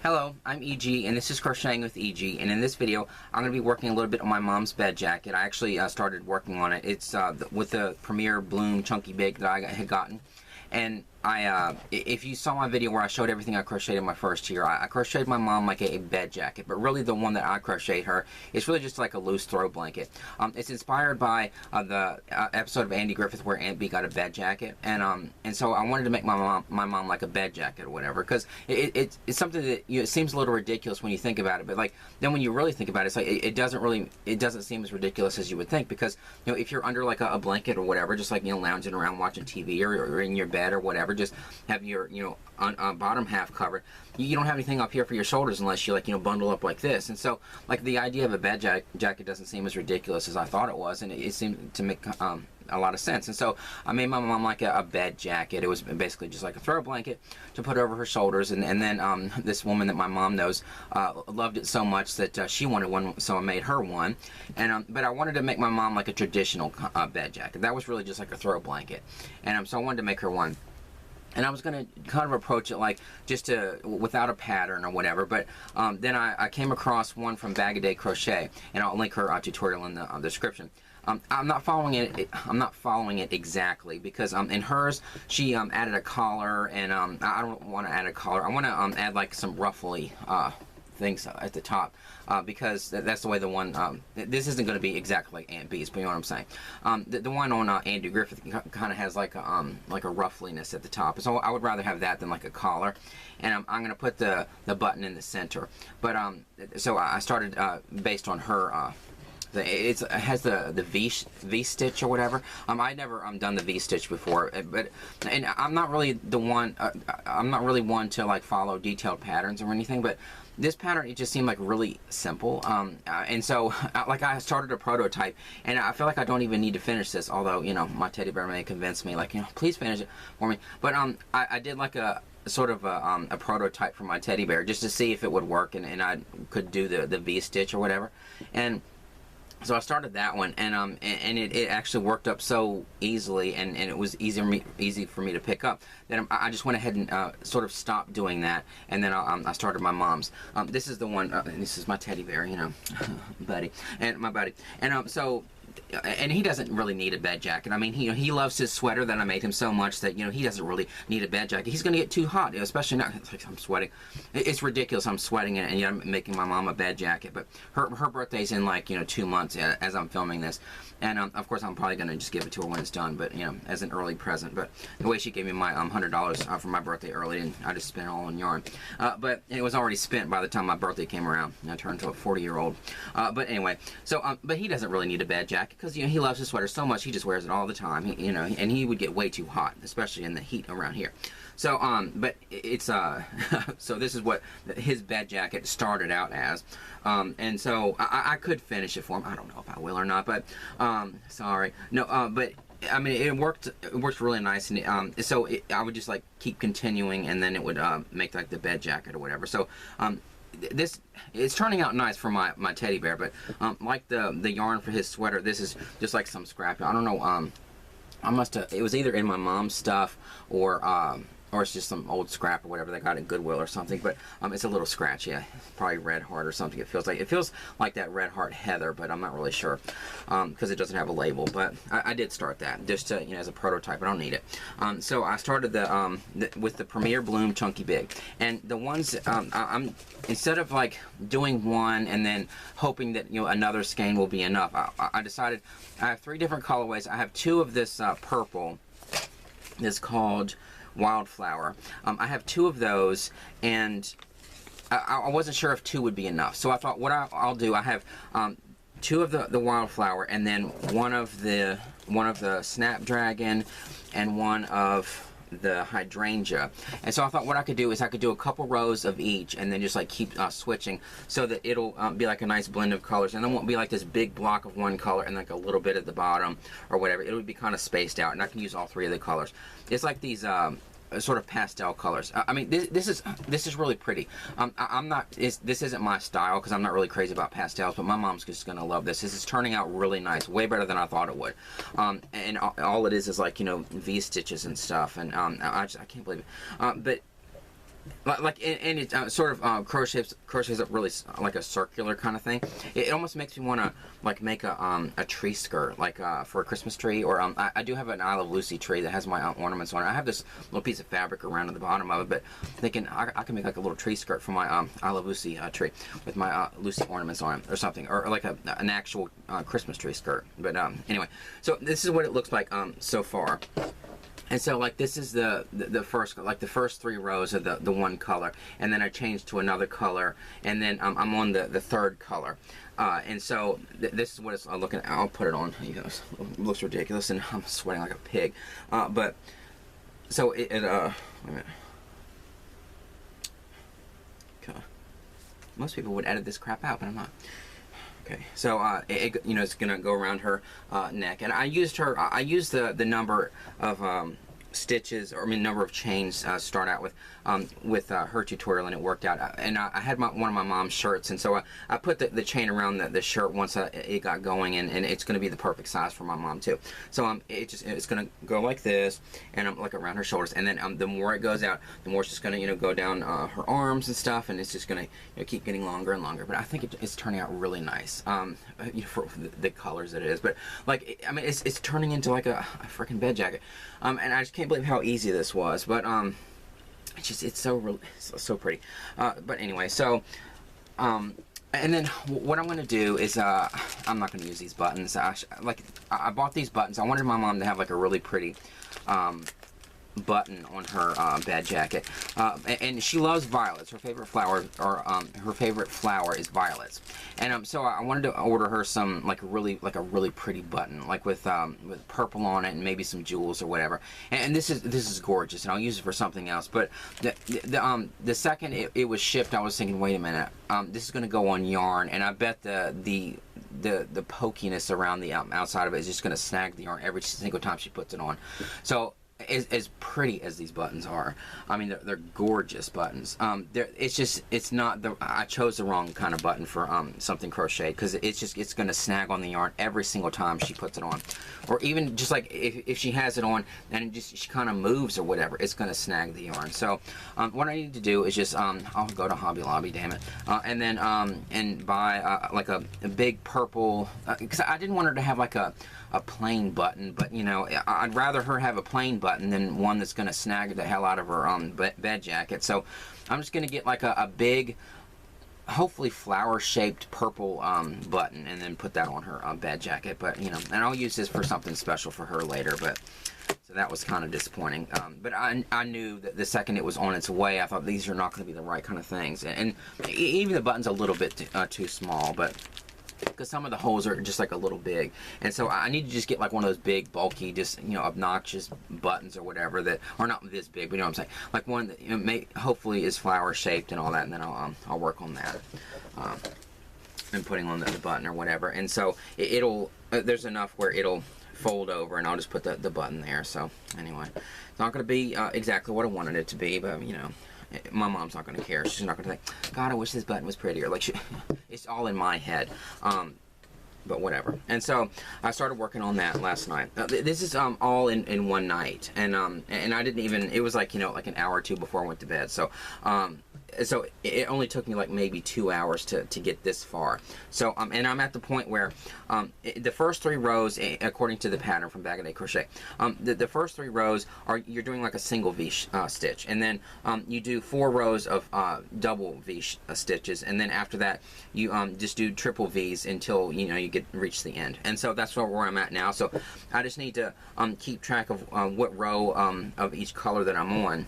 Hello, I'm EG, and this is Crocheting with EG, and in this video I'm going to be working a little bit on my mom's bed jacket. I actually started working on it. It's with the Premier Bloom Chunky Big that I had gotten, and if you saw my video where I showed everything I crocheted my first year, I crocheted my mom like a bed jacket, but really the one that I crocheted her is really just like a loose throw blanket. It's inspired by the episode of Andy Griffith where Aunt Bee got a bed jacket, and so I wanted to make my mom like a bed jacket or whatever, because it's something that, you know, it seems a little ridiculous when you think about it, but like then when you really think about it, it's like it doesn't seem as ridiculous as you would think, because, you know, if you're under like a blanket or whatever, just like, you know, lounging around watching TV or in your bed or whatever, just have your, you know, bottom half covered, you don't have anything up here for your shoulders unless you, like, you know, bundle up like this. And so, like, the idea of a bed jacket doesn't seem as ridiculous as I thought it was, and it seemed to make a lot of sense. And so I made my mom like a bed jacket. It was basically just like a throw blanket to put over her shoulders, and then this woman that my mom knows loved it so much that she wanted one, so I made her one. And but I wanted to make my mom like a traditional bed jacket. That was really just like a throw blanket, and so I wanted to make her one. And I was going to kind of approach it like just without a pattern or whatever, but then I came across one from Bag-A-Day Crochet, and I'll link her tutorial in the description. I'm not following it. I'm not following it exactly, because in hers she added a collar, and I don't want to add a collar. I want to add like some ruffly things at the top, because that's the way the one, this isn't going to be exactly like Aunt Bee's, but you know what I'm saying. The one on Andy Griffith kind of has like a ruffliness at the top, so I would rather have that than like a collar. And I'm going to put the button in the center. But so I started based on her. It has the V stitch or whatever. I'd never done the V stitch before, and I'm not really the one. I'm not really one to like follow detailed patterns or anything. But this pattern, it just seemed like really simple. And so like I started a prototype, and I feel like I don't even need to finish this. Although, you know, my teddy bear may convince me, like, you know, please finish it for me. But I did like a sort of a prototype for my teddy bear just to see if it would work, and I could do the V stitch or whatever. And so I started that one, and it actually worked up so easily, and it was easy for me to pick up, that I just went ahead and sort of stopped doing that, and then I started my mom's. This is the one, this is my teddy bear, you know, buddy, and my buddy, and so. And he doesn't really need a bed jacket. I mean, he loves his sweater that I made him so much that, you know, he doesn't really need a bed jacket. He's going to get too hot, you know, especially now. Like, I'm sweating. It's ridiculous. I'm sweating, and yet I'm making my mom a bed jacket. But her birthday's in, like, you know, 2 months as I'm filming this. And of course, I'm probably going to just give it to her when it's done, but, you know, as an early present. But the way she gave me my $100 for my birthday early, and I just spent it all on yarn. But it was already spent by the time my birthday came around. I turned into a 40-year-old. But anyway, so but he doesn't really need a bed jacket, because, you know, he loves his sweater so much, he just wears it all the time. You know, and he would get way too hot, especially in the heat around here. So but it's so this is what his bed jacket started out as, and so I could finish it for him. I don't know if I will or not, but sorry, no, but I mean, it worked really nice, and so I would just like keep continuing, and then it would make like the bed jacket or whatever. So this, it's turning out nice for my teddy bear, but like the yarn for his sweater, this is just like some scrap. I don't know, I must have, it was either in my mom's stuff, or it's just some old scrap or whatever they got at Goodwill or something, but it's a little scratch. Yeah, probably Red Heart or something. It feels like that Red Heart Heather, but I'm not really sure, because it doesn't have a label. But I did start that just to, you know, as a prototype. I don't need it. So I started with the Premier Bloom Chunky Big, and the ones I'm instead of like doing one and then hoping that, you know, another skein will be enough, I decided I have 3 different colorways. I have 2 of this purple that's called Wildflower. I have 2 of those, and I wasn't sure if 2 would be enough. So I thought, what I'll do, I have 2 of the Wildflower, and then one of the Snapdragon, and one of the Hydrangea. And so I thought what I could do is I could do a couple rows of each, and then just like keep switching, so that it'll be like a nice blend of colors, and it won't be like this big block of one color and like a little bit at the bottom or whatever. It would be kind of spaced out, and I can use all 3 of the colors. It's like these sort of pastel colors. I mean, this is really pretty. This isn't my style, because I'm not really crazy about pastels, but my mom's just gonna love this. This is turning out really nice, way better than I thought it would. And all it is like, you know, V stitches and stuff, and I can't believe it. But and it sort of crochets up really like a circular kind of thing. It almost makes me want to like make a tree skirt, like for a Christmas tree, or I do have an I Love Lucy tree that has my ornaments on it. I have this little piece of fabric around at the bottom of it, but I'm thinking I can make like a little tree skirt for my I Love Lucy tree with my Lucy ornaments on it or something, or like an actual Christmas tree skirt. But anyway, so this is what it looks like so far. And so like this is the first, like the first 3 rows of the one color, and then I changed to another color, and then I'm on the third color. And so this is what it's looking at. I'll put it on. You know, it looks ridiculous, and I'm sweating like a pig. But so wait a minute. Okay. Most people would edit this crap out, but I'm not. Okay, so you know, it's gonna go around her neck, and I used the number of stitches, or I mean number of chains start out with her tutorial, and it worked out. And I had one of my mom's shirts, and so I put the chain around the shirt once it got going, and it's going to be the perfect size for my mom too. So it's going to go like this, and like around her shoulders, and then the more it goes out, the more it's just going to go down her arms and stuff, and it's just going to keep getting longer and longer. But I think it's turning out really nice, for the colors that it is. But like I mean, it's turning into like a freaking bed jacket, and I just can't believe how easy this was. But it's so pretty. But anyway, so and then what I'm going to do is I'm not going to use these buttons. I bought these buttons. I wanted my mom to have like a really pretty button on her bed jacket, and she loves violets. Her favorite flower, or her favorite flower, is violets. And so I wanted to order her some like a really pretty button, like with purple on it and maybe some jewels or whatever. And this is gorgeous, and I'll use it for something else. But the second it was shipped, I was thinking, wait a minute, this is going to go on yarn, and I bet the pokiness around the outside of it is just going to snag the yarn every single time she puts it on. So as pretty as these buttons are, I mean, they're gorgeous buttons. It's not I chose the wrong kind of button for something crocheted, because it's going to snag on the yarn every single time she puts it on, or even just like if she has it on and she kind of moves or whatever, it's going to snag the yarn. So what I need to do is just I'll go to Hobby Lobby, damn it, and then and buy like a big purple, because I didn't want her to have like a plain button, but you know, I'd rather her have a plain button than one that's going to snag the hell out of her bed jacket. So I'm just going to get like a big, hopefully flower shaped purple button, and then put that on her bed jacket. But you know, and I'll use this for something special for her later. But so that was kind of disappointing. But I knew that the second it was on its way, I thought these are not going to be the right kind of things, and even the button's a little bit too small, but because some of the holes are just like a little big, and so I need to just get like one of those big, bulky, just, you know, obnoxious buttons or whatever that are not this big, but you know what I'm saying, like one that, you know, hopefully is flower shaped and all that, and then I'll work on that and putting on the button or whatever. And so it'll there's enough where it'll fold over, and I'll just put the button there. So anyway, it's not going to be exactly what I wanted it to be, but you know, my mom's not going to care. She's not going to think, God, I wish this button was prettier. Like, it's all in my head. But whatever. And so I started working on that last night. This is all in one night, and I didn't even. It was like, you know, like an hour or two before I went to bed. So so it only took me like maybe 2 hours to get this far. So and I'm at the point where the first 3 rows, according to the pattern from Bag-O-Day Crochet, the first 3 rows are, you're doing like a single V stitch, and then you do 4 rows of double V stitches, and then after that you just do triple V's until, you know, you reach the end. And so that's where I'm at now. So I just need to keep track of what row of each color that I'm on,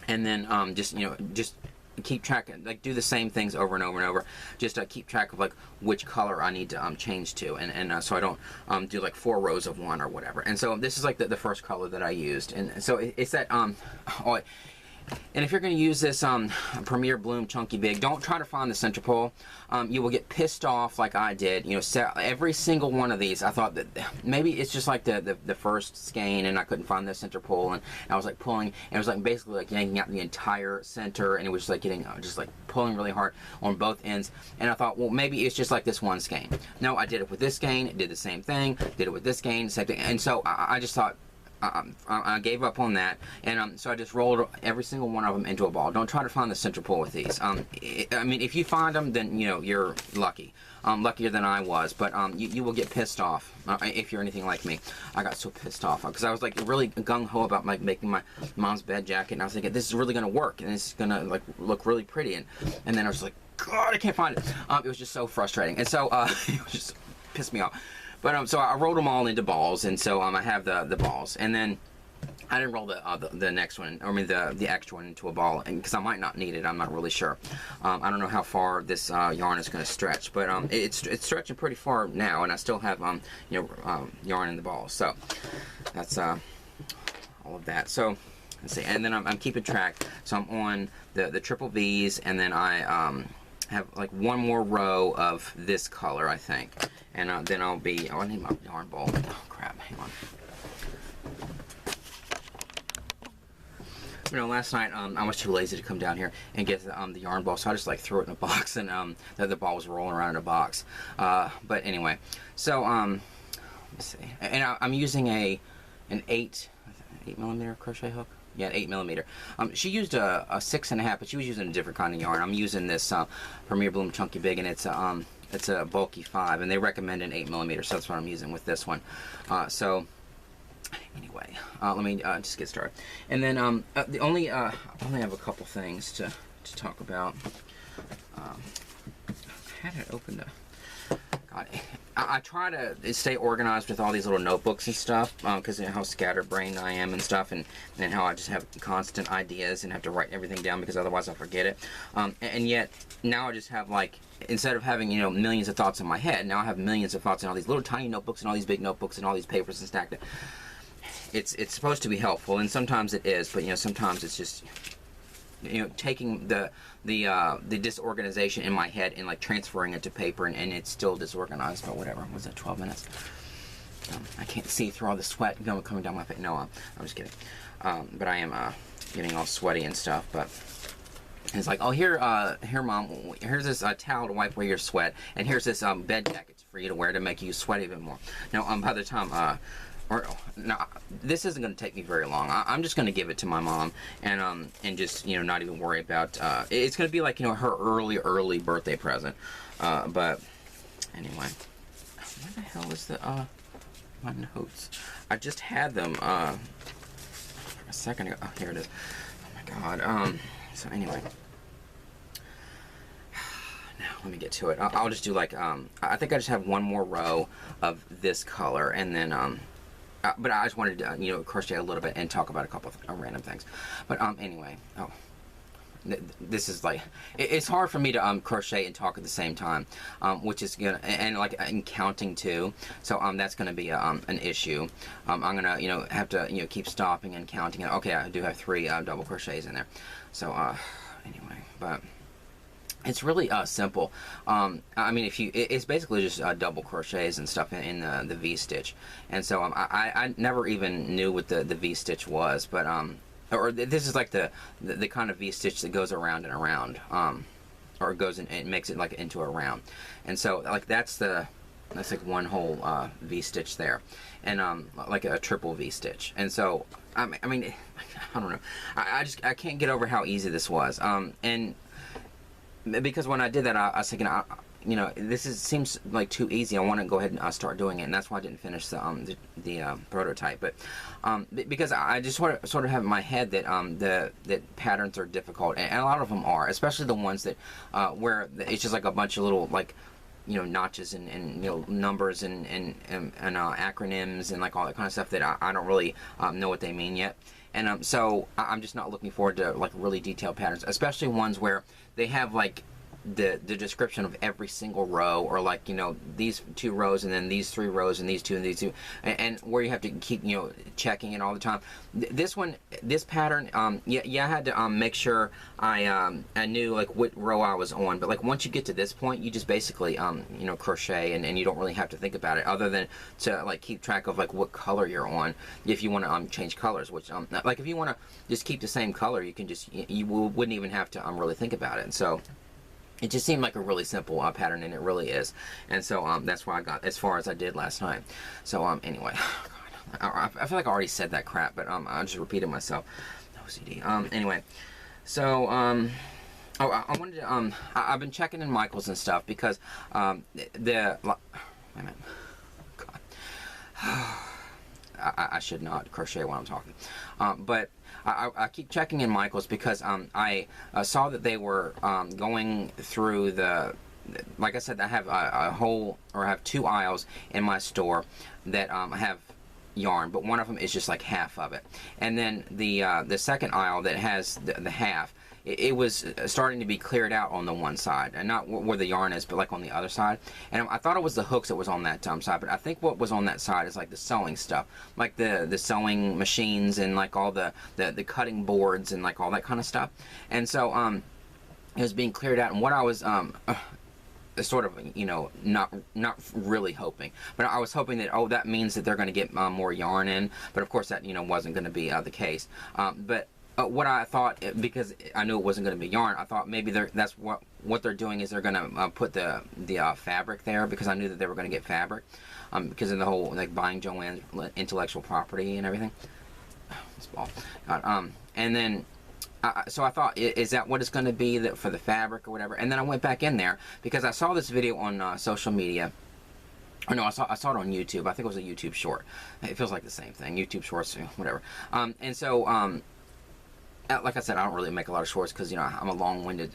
and then just, you know, just keep track, like do the same things over and over and over, just keep track of like which color I need to change to, and so I don't do like 4 rows of one or whatever. And so this is like the first color that I used, and so it's that oh, and if you're going to use this Premier Bloom Chunky Big, don't try to find the center pole. You will get pissed off like I did. You know, every single one of these, I thought that maybe it's just like the first skein, and I couldn't find the center pole, and I was like pulling, and it was like basically like yanking out the entire center, and it was just like getting just like pulling really hard on both ends. And I thought, well, maybe it's just like this one skein. No, I did it with this skein, it did the same thing, did it with this skein, same thing. And so I just thought, I gave up on that, and so I just rolled every single one of them into a ball. Don't try to find the center pull with these. I mean, if you find them, then you know you're lucky, luckier than I was. But you will get pissed off if you're anything like me. I got so pissed off because I was like really gung ho about like making my mom's bed jacket, and I was thinking this is really gonna work, and it's gonna like look really pretty, and then I was like, God, I can't find it. It was just so frustrating, and so it was just pissed me off. But so I rolled them all into balls, and so I have the balls, and then I didn't roll the next one, I mean the extra one into a ball, because I might not need it. I'm not really sure. I don't know how far this yarn is going to stretch, but it's stretching pretty far now, and I still have yarn in the balls. So that's all of that. So let's see, and then I'm keeping track. So I'm on the triple V's, and then I have like one more row of this color, I think, and then I'll be. Oh, I need my yarn ball. Oh crap! Hang on. You know, last night I was too lazy to come down here and get the yarn ball, so I just like threw it in a box, and the other ball was rolling around in a box. But anyway, so let me see, and I'm using an 8mm crochet hook. Yeah, an 8mm. She used a 6.5, but she was using a different kind of yarn. I'm using this Premier Bloom Chunky Big, and it's a bulky 5, and they recommend an 8mm, so that's what I'm using with this one. So anyway, let me just get started. And then I only have a couple things to talk about. How did it open the? God, I try to stay organized with all these little notebooks and stuff, because of how scatterbrained I am and stuff, and how I just have constant ideas and have to write everything down because otherwise I'll forget it. And yet now I just have, like, instead of having, you know, millions of thoughts in my head, now I have millions of thoughts in all these little tiny notebooks and all these big notebooks and all these papers and stacked. It's supposed to be helpful, and sometimes it is, but you know, sometimes it's just, you know, taking the disorganization in my head and like transferring it to paper, and it's still disorganized. But whatever. Was that 12 minutes? I can't see through all the sweat coming down my face. No, I'm just kidding. But I am getting all sweaty and stuff. But it's like, oh, here, Mom, here's this towel to wipe away your sweat, and here's this bed jacket for you to wear to make you sweat even more. Now, by the time no, this isn't going to take me very long. I'm just going to give it to my mom, and just, you know, not even worry about. It's going to be like, you know, her early birthday present. But anyway, where the hell is my notes? I just had them a second ago. Oh, here it is. Oh my God. So anyway. Now let me get to it. I'll just do like I think I just have one more row of this color, and then but I just wanted to, you know, crochet a little bit and talk about a couple of random things. But anyway, this is like, it's hard for me to crochet and talk at the same time, which is gonna, and like in counting too. So that's gonna be an issue. I'm gonna, you know, have to, you know, keep stopping and counting. Okay, I do have 3 double crochets in there. So anyway, but it's really simple. I mean, it's basically just double crochets and stuff in the V-stitch. And so I never even knew what the V-stitch was, but or this is like the kind of V-stitch that goes around and around, or goes in and makes it like into a round. And so like that's like one whole V-stitch there, and like a triple V-stitch. And so I mean, I don't know. I can't get over how easy this was. And because when I did that, I was thinking, you know, seems like too easy. I want to go ahead and start doing it, and that's why I didn't finish the prototype. But because I just sort of have in my head that that patterns are difficult, and a lot of them are, especially the ones that where it's just like a bunch of little, like, you know, notches and you know, numbers and acronyms and like all that kind of stuff that I don't really know what they mean yet. And so I'm just not looking forward to like really detailed patterns, especially ones where they have like the description of every single row, or like, you know, these 2 rows and then these 3 rows and these 2 and these 2, and where you have to keep, you know, checking it all the time. This pattern, yeah, I had to make sure I knew like what row I was on, but like once you get to this point, you just basically you know, crochet, and you don't really have to think about it other than to like keep track of like what color you're on if you want to change colors, which like if you want to just keep the same color, you can just, you wouldn't even have to really think about it. And so it just seemed like a really simple pattern, and it really is. And so that's why I got as far as I did last night. So anyway, God, I feel like I already said that crap, but I just repeated myself. OCD. Anyway, so oh, I wanted to I've been checking in Michaels and stuff because wait a minute. God. I should not crochet while I'm talking, but I keep checking in Michaels because I saw that they were going through the, like I said, I have a whole, or I have 2 aisles in my store that have yarn, but one of them is just like half of it, and then the second aisle that has the half, it was starting to be cleared out on the one side, and not where the yarn is, but like on the other side. And I thought it was the hooks that was on that side, but I think what was on that side is like the sewing stuff, like the sewing machines and like all the cutting boards and like all that kind of stuff. And so it was being cleared out, and what I was sort of, you know, not really hoping, but I was hoping that, oh, that means that they're going to get more yarn in, but of course that, you know, wasn't going to be the case. But what I thought, because I knew it wasn't going to be yarn, I thought maybe that's what they're doing is they're going to put the fabric there, because I knew that they were going to get fabric, because of the whole like buying Joann's intellectual property and everything. This ball. And then so I thought, is that what it's going to be for the fabric or whatever? And then I went back in there because I saw this video on social media. Or no, I saw it on YouTube. I think it was a YouTube short. It feels like the same thing. YouTube shorts, whatever. And so like I said, I don't really make a lot of shorts because, you know, I'm a long-winded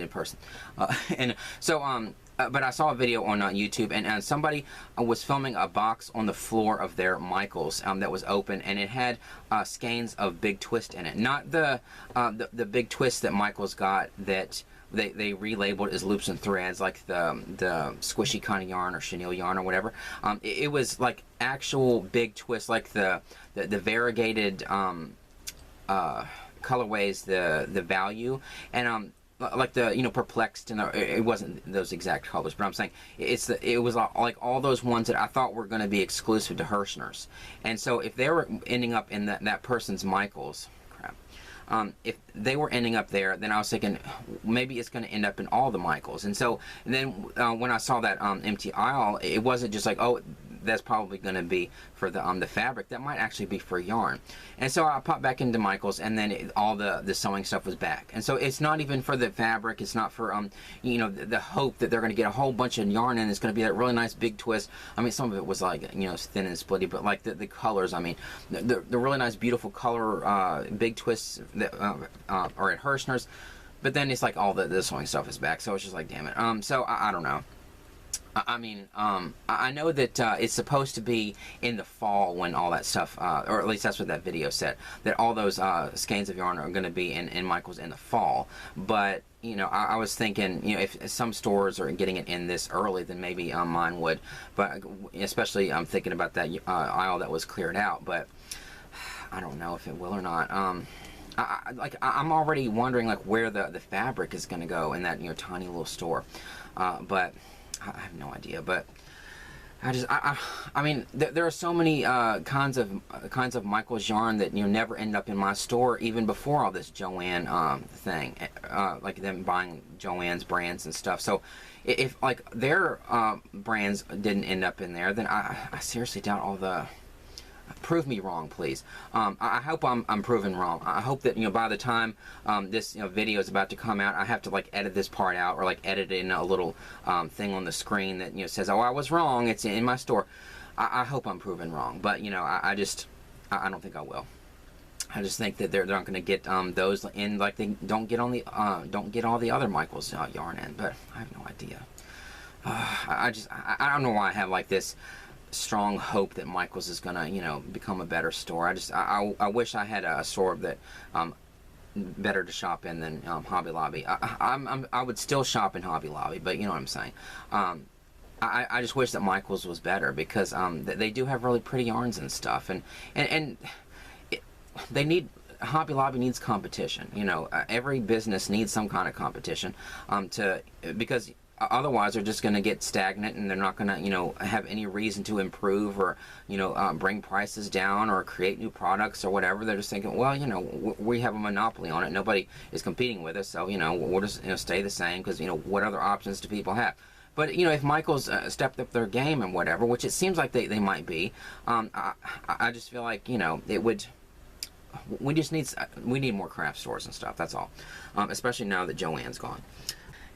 person. And so but I saw a video on YouTube, and somebody was filming a box on the floor of their Michaels that was open, and it had skeins of Big Twist in it. Not the Big Twist that Michaels got that they relabeled as loops and threads, like the squishy kind of yarn or chenille yarn or whatever. It was like actual Big Twist, like the variegated colorways, the value, and like the, you know, perplexed, and it wasn't those exact colors, but I'm saying it was like all those ones that I thought were going to be exclusive to Hirschner's. And so if they were ending up in that person's Michaels, if they were ending up there, then I was thinking maybe it's going to end up in all the Michaels. And so then when I saw that empty aisle, it wasn't just like, oh, that's probably going to be for the fabric. That might actually be for yarn. And so I popped back into Michaels, and then all the sewing stuff was back. And so it's not even for the fabric. It's not for you know, the hope that they're going to get a whole bunch of yarn, and it's going to be that really nice Big Twist. I mean, some of it was like, you know, thin and splitty, but like the colors, I mean, the really nice, beautiful color Big Twists that are at Hirschner's. But then it's like all the sewing stuff is back. So it's just like, damn it. So I don't know. I mean, I know that it's supposed to be in the fall when all that stuff, or at least that's what that video said, that all those skeins of yarn are going to be in Michaels in the fall. But, you know, I was thinking, you know, if some stores are getting it in this early, then maybe mine would. But especially I'm thinking about that aisle that was cleared out. But I don't know if it will or not. I'm already wondering like where the fabric is going to go in that, you know, tiny little store. But I have no idea, but I mean, there are so many kinds of Michaels yarn that, you know, never end up in my store even before all this Joann thing, like them buying Joann's brands and stuff. So if like their brands didn't end up in there, then I seriously doubt all the. Prove me wrong, please. I hope I'm proven wrong. I hope that, you know, by the time this, you know, video is about to come out, I have to like edit this part out, or like edit in a little thing on the screen that, you know, says, oh, I was wrong, it's in my store. I hope I'm proven wrong, but, you know, I don't think I will. I just think that they're not going to get those in, like they don't get all the other Michaels yarn in. But I have no idea. I don't know why I have like this strong hope that Michaels is gonna, you know, become a better store. I wish I had a store that better to shop in than Hobby Lobby. I would still shop in Hobby Lobby, but you know what I'm saying. I just wish that Michaels was better, because they do have really pretty yarns and stuff, and they need. Hobby Lobby needs competition. You know, every business needs some kind of competition because otherwise they're just going to get stagnant, and they're not going to, you know, have any reason to improve, or, you know, bring prices down, or create new products or whatever. They're just thinking, well, you know, we have a monopoly on it. Nobody is competing with us, so, you know, we'll just, you know, stay the same, because, you know, what other options do people have? But you know, if Michael's stepped up their game and whatever, which it seems like they might be, I just feel like, you know, it would. We need more craft stores and stuff. That's all, especially now that Joanne's gone.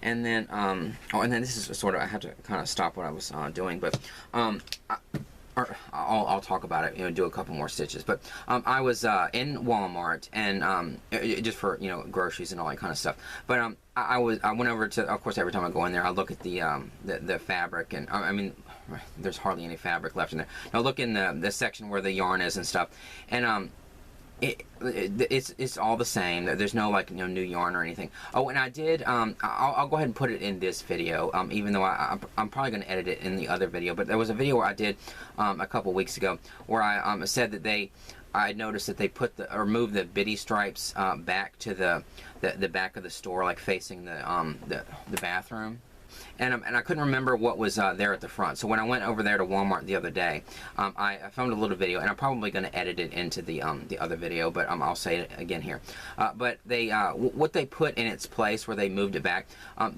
And then and then this is sort of, I have to kind of stop what I was doing, but I'll talk about it, you know, do a couple more stitches. But I was in Walmart, and just for, you know, groceries and all that kind of stuff. But I went over to, of course, every time I go in there, I look at the fabric, and I mean, there's hardly any fabric left in there. Now look in the section where the yarn is and stuff, and it's all the same. There's no, like, you know, new yarn or anything. Oh, and I did, I'll go ahead and put it in this video, even though I'm probably going to edit it in the other video. But there was a video where I did a couple weeks ago where I said that I noticed that they moved the bitty stripes back to the back of the store, like facing the bathroom. And I couldn't remember what was there at the front. So when I went over there to Walmart the other day, I filmed a little video, and I'm probably going to edit it into the other video, but I'll say it again here. But what they put in its place where they moved it back,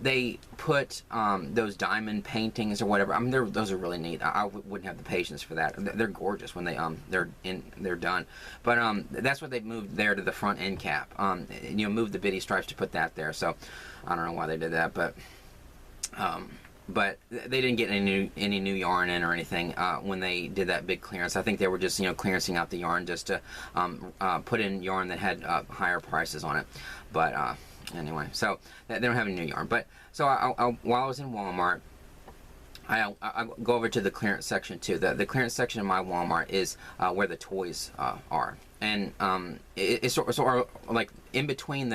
they put those diamond paintings or whatever. I mean, those are really neat. I wouldn't have the patience for that. They're gorgeous when they're done. But that's what they moved there to the front end cap. You know, moved the bitty stripes to put that there. So I don't know why they did that, but they didn't get any new yarn in or anything when they did that big clearance. I think they were just, you know, clearancing out the yarn just to put in yarn that had higher prices on it. But anyway, so they don't have any new yarn. But so while I was in Walmart, I go over to the clearance section too. The clearance section of my Walmart is where the toys are. And it's sort of like in between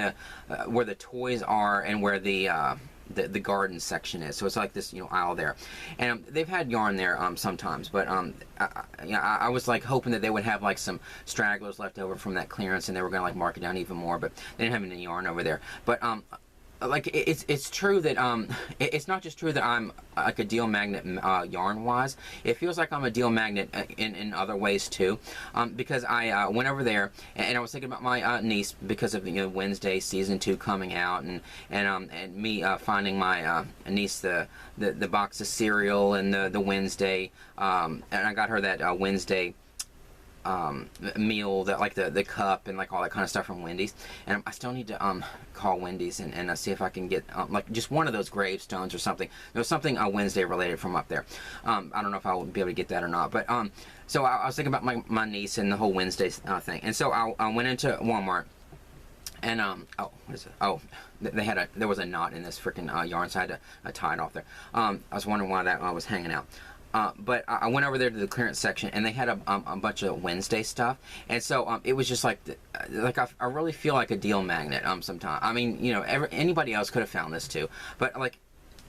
where the toys are and where the garden section is. So it's like this, you know, aisle there, and they've had yarn there sometimes, but I was like hoping that they would have like some stragglers left over from that clearance, and they were gonna like mark it down even more, but they didn't have any yarn over there. But like it's true that it's not just true that I'm like a deal magnet yarn wise. It feels like I'm a deal magnet in other ways too, because I went over there and I was thinking about my niece because of, you know, Wednesday season 2 coming out, and me finding my niece the box of cereal and the Wednesday, and I got her that Wednesday meal, that like the cup and like all that kind of stuff from Wendy's. And I still need to call Wendy's and see if I can get like just one of those gravestones or something. There was something Wednesday related from up there. I don't know if I will be able to get that or not, but so I was thinking about my niece and the whole Wednesday thing. And so I went into Walmart, and oh, what is it? Oh, there was a knot in this freaking yarn, so I had to tie it off there. I was wondering why that was hanging out. But I went over there to the clearance section, and they had a bunch of Wednesday stuff, and so it was just like I really feel like a deal magnet sometimes. I mean, you know, anybody else could have found this too, but like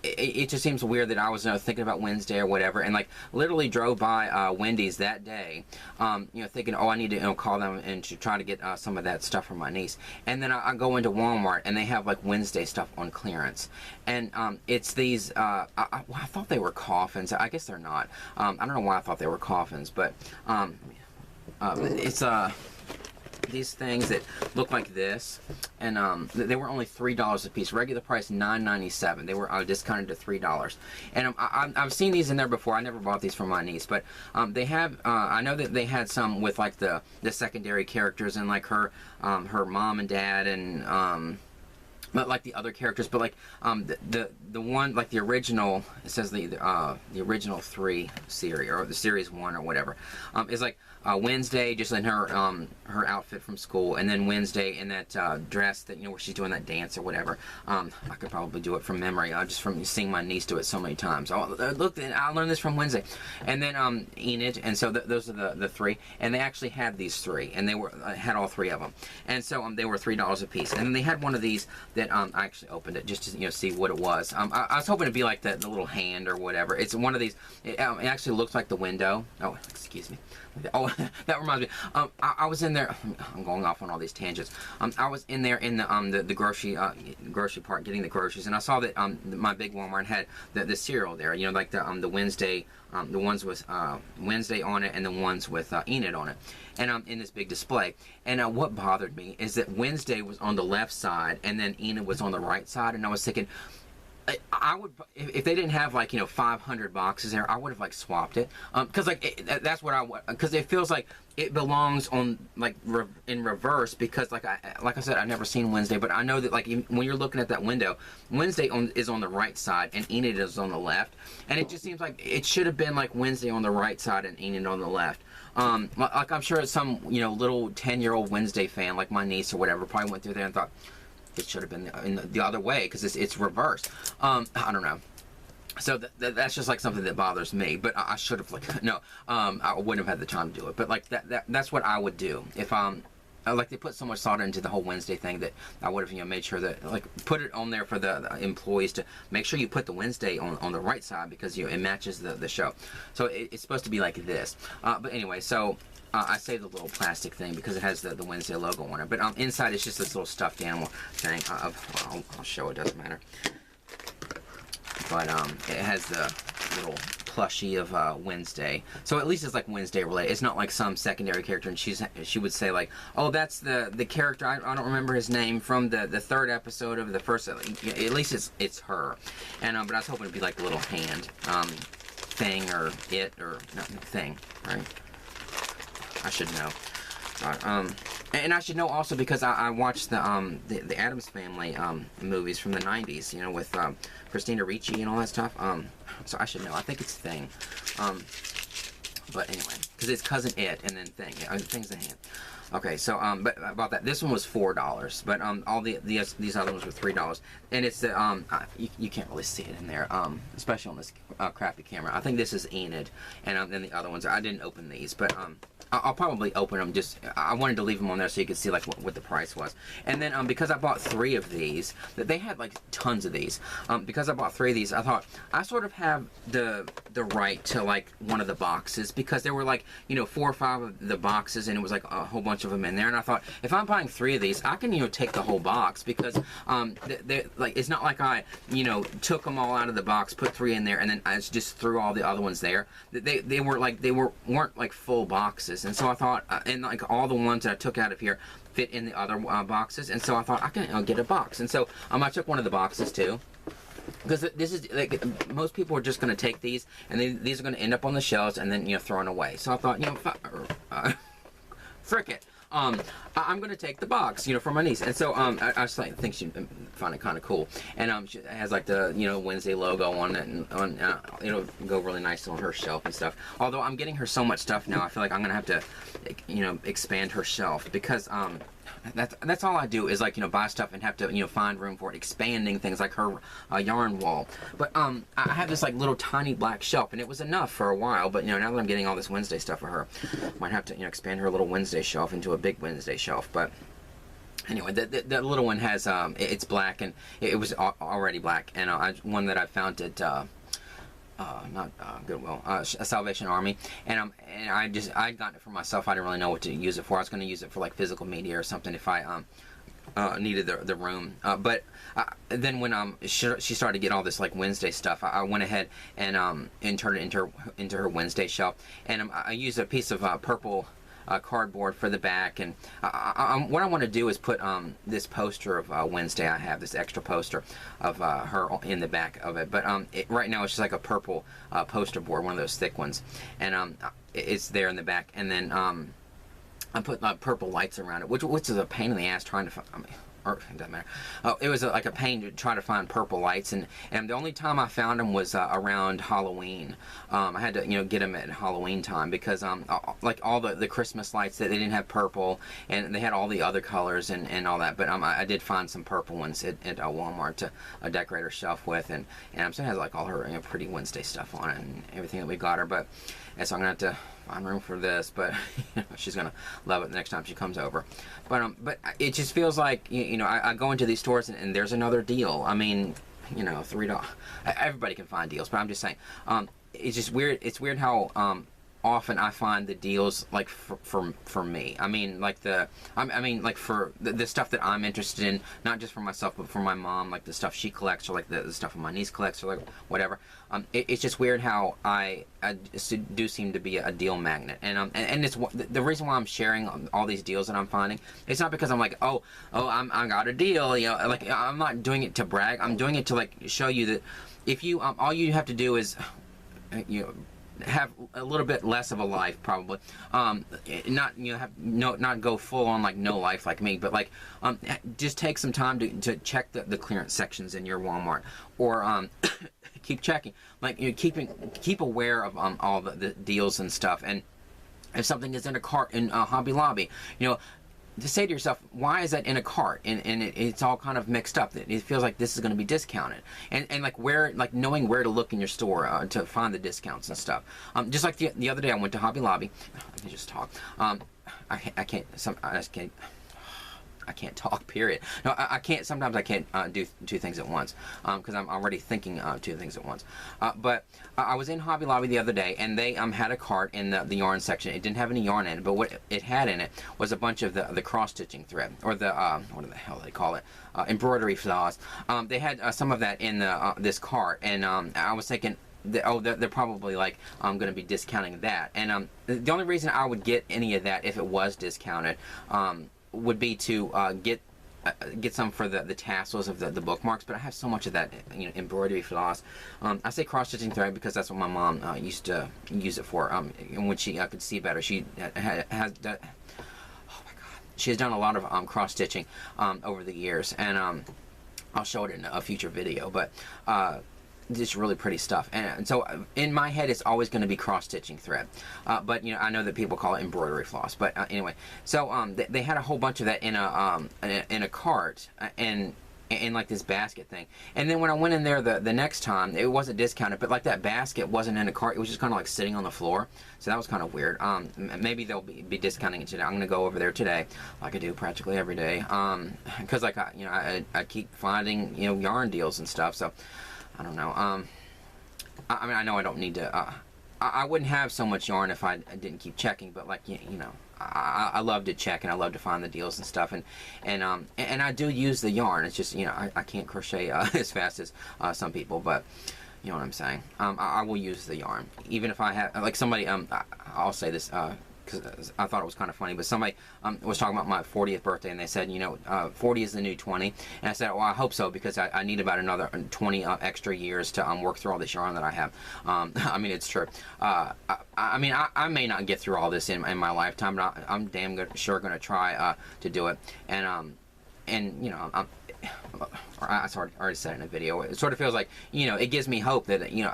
it just seems weird that I was thinking about Wednesday or whatever, and like literally drove by Wendy's that day, you know, thinking, oh, I need to call them and to try to get some of that stuff from my niece. And then I go into Walmart, and they have like Wednesday stuff on clearance, and it's these I thought they were coffins. I guess they're not. I don't know why I thought they were coffins, but it's these things that look like this, and they were only $3 a piece. Regular price $9.97. They were discounted to $3. And I've seen these in there before. I never bought these for my niece, but they have. I know that they had some with like the secondary characters and like her mom and dad and not like the other characters, but like the one, like the original. It says the original 3 series, or the series 1 or whatever, is like Wednesday just in her outfit from school, and then Wednesday in that dress that, you know, where she's doing that dance or whatever. I could probably do it from memory, just from seeing my niece do it so many times. Oh, look, I learned this from Wednesday. And then Enid, and so those are the 3, and they actually had these 3, and they had all 3 of them, and so they were $3 a piece. And then they had one of these that I actually opened it just to, you know, see what it was. I was hoping to be like the little hand or whatever. It's one of these. It actually looks like the window. Oh, excuse me. Oh, that reminds me. I was in there. I'm going off on all these tangents. I was in there in the grocery part getting the groceries, and I saw that my big Walmart had the cereal there. You know, like the Wednesday, the ones with Wednesday on it, and the ones with Enid on it, and in this big display. And what bothered me is that Wednesday was on the left side, and then Enid was on the right side, and I was thinking, I would, if they didn't have like, you know, 500 boxes there, I would have like swapped it. Cause like, that's what I want, cause it feels like it belongs on like in reverse, because like I said, I've never seen Wednesday, but I know that like when you're looking at that window, Wednesday is on the right side and Enid is on the left. And it just seems like it should have been like Wednesday on the right side and Enid on the left. Like I'm sure some, you know, little 10-year-old Wednesday fan, like my niece or whatever, probably went through there and thought, it should have been in the other way, because it's reversed. I don't know. So that's just like something that bothers me. But I should have like no. I wouldn't have had the time to do it. But like that's what I would do if like they put so much thought into the whole Wednesday thing that I would have, you know, made sure that like put it on there for the employees to make sure you put the Wednesday on the right side, because you know it matches the show. So it's supposed to be like this. But anyway, so. I saved the little plastic thing because it has the Wednesday logo on it. But inside it's just this little stuffed animal thing. I'll show it, doesn't matter. But it has the little plushie of Wednesday. So at least it's like Wednesday related. It's not like some secondary character and she would say like, oh, that's the character, I don't remember his name, from the third episode of the first. At least it's her. And but I was hoping it'd be like a little hand thing, or it, or no, thing, right? I should know. And I should know also because I watched the Addams Family movies from the 90s, you know, with Christina Ricci and all that stuff. So I should know. I think it's Thing. But anyway, because it's Cousin It and then Thing. Thing's the hand. Okay, so but about that, this one was $4, but all these other ones were $3, and it's the you can't really see it in there, especially on this crappy camera. I think this is Enid, and then the other ones I didn't open these, but I'll probably open them. Just I wanted to leave them on there so you could see like what the price was. And then because I bought 3 of these, they had like tons of these. Because I bought 3 of these, I thought I sort of have the right to like one of the boxes, because there were like, you know, 4 or 5 of the boxes, and it was like a whole bunch of them in there. And I thought, if I'm buying 3 of these, I can, you know, take the whole box, because like it's not like I, you know, took them all out of the box, put 3 in there, and then I just threw all the other ones there. They weren't like full boxes. And so I thought, and like all the ones that I took out of here fit in the other boxes, and so I thought I can get a box. And so I took one of the boxes too, because this is like most people are just going to take these, and these are going to end up on the shelves and then, you know, thrown away. So I thought, you know, frick it. I'm going to take the box, you know, for my niece. And so I just think she'd find it kind of cool. And it has like the, you know, Wednesday logo on it, and it'll go really nice on her shelf and stuff. Although I'm getting her so much stuff now, I feel like I'm going to have to, you know, expand her shelf, because that's all I do is like, you know, buy stuff and have to, you know, find room for it, expanding things like her yarn wall. But I have this like little tiny black shelf, and it was enough for a while. But, you know, now that I'm getting all this Wednesday stuff for her, might have to, you know, expand her little Wednesday shelf into a big Wednesday shelf. But anyway, the little one has it's black, and it was already black, and one that I found at not Goodwill, Salvation Army, and I'd gotten it for myself. I didn't really know what to use it for. I was going to use it for like physical media or something if I needed the room. But then when she started to get all this like Wednesday stuff, I went ahead and turned it into her Wednesday shelf, and I used a piece of purple cardboard for the back. And what I want to do is put this poster of Wednesday. I have this extra poster of her in the back of it, but right now it's just like a purple poster board, one of those thick ones, and it's there in the back. And then I put purple lights around it, which is a pain in the ass trying to find. I mean, or it doesn't matter. It was like a pain to try to find purple lights, and the only time I found them was around Halloween. I had to, you know, get them at Halloween time, because like all the Christmas lights, that they didn't have purple, and they had all the other colors and all that. But I did find some purple ones at Walmart to decorate her shelf with, and so it has like all her, you know, pretty Wednesday stuff on it and everything that we got her. But and so I'm gonna have to find room for this, but you know, she's gonna love it the next time she comes over. But it just feels like, you know, I go into these stores and there's another deal. I mean, you know, $3. Everybody can find deals, but I'm just saying, it's just weird. It's weird how often I find the deals like for me. I mean, like I mean, like for the stuff that I'm interested in, not just for myself, but for my mom, like the stuff she collects, or like the stuff my niece collects, or like whatever. It's just weird how I do seem to be a deal magnet, and it's the reason why I'm sharing all these deals that I'm finding. It's not because I'm like, I got a deal, you know, like I'm not doing it to brag. I'm doing it to like show you that if you all you have to do is, you know, have a little bit less of a life, probably, not, you know, not go full on like no life like me, but like just take some time to check the clearance sections in your Walmart, or keep checking, like, you know, keep aware of all the deals and stuff. And if something is in a cart in Hobby Lobby, you know, to say to yourself, why is that in a cart? And it's all kind of mixed up. It feels like this is going to be discounted. And like knowing where to look in your store to find the discounts and stuff. Just like the other day I went to Hobby Lobby. Let me just talk. I can't talk, period. No, I can't, sometimes I can't do two things at once, because I'm already thinking two things at once. But I was in Hobby Lobby the other day, and they had a cart in the yarn section. It didn't have any yarn in it, but what it had in it was a bunch of the cross-stitching thread, or the, what the hell do they call it? Embroidery floss. They had some of that in this cart, and I was thinking, they're probably like going to be discounting that. And the only reason I would get any of that if it was discounted would be to get some for the tassels of the bookmarks. But I have so much of that, you know, embroidery floss. I say cross-stitching thread because that's what my mom used to use it for. And when she could see better, she has done, oh my god, she has done a lot of cross-stitching over the years, and I'll show it in a future video. But just really pretty stuff, and so in my head it's always going to be cross-stitching thread, but you know, I know that people call it embroidery floss. But anyway, so they had a whole bunch of that in a cart, and in like this basket thing. And then when I went in there the next time, it wasn't discounted, but like that basket wasn't in a cart. It was just kind of like sitting on the floor. So that was kind of weird. Maybe they'll be discounting it today. I'm gonna go over there today, like I do practically every day, because like I keep finding, you know, yarn deals and stuff. So I don't know. I mean, I know I don't need to. I wouldn't have so much yarn if I didn't keep checking. But like, you know, I love to check, and I love to find the deals and stuff. And I do use the yarn. It's just, you know, I can't crochet as fast as some people. But you know what I'm saying. I will use the yarn, even if I have like somebody. I'll say this. Because I thought it was kind of funny, but somebody was talking about my 40th birthday, and they said, you know, 40 is the new 20, and I said, well, I hope so, because I need about another 20 extra years to work through all this yarn that I have. I mean, it's true. I mean, I may not get through all this in my lifetime, but I'm damn sure going to try to do it, and you know, I already said it in a video. It sort of feels like, you know, it gives me hope that, you know,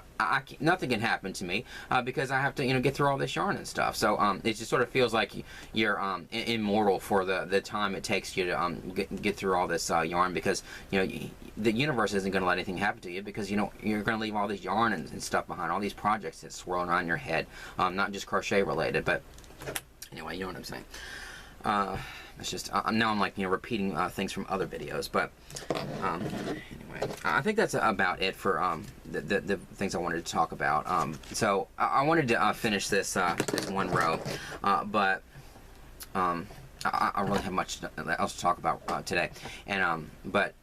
nothing can happen to me because I have to, you know, get through all this yarn and stuff. So it just sort of feels like you're immortal for the time it takes you to get through all this yarn, because, you know, the universe isn't going to let anything happen to you, because, you know, you're going to leave all this yarn and stuff behind, all these projects that swirling around your head, not just crochet related. But anyway, you know what I'm saying. It's just now I'm like, you know, repeating things from other videos. But anyway, I think that's about it for the things I wanted to talk about. So I wanted to finish this one row, but I really have much else to talk about today. And but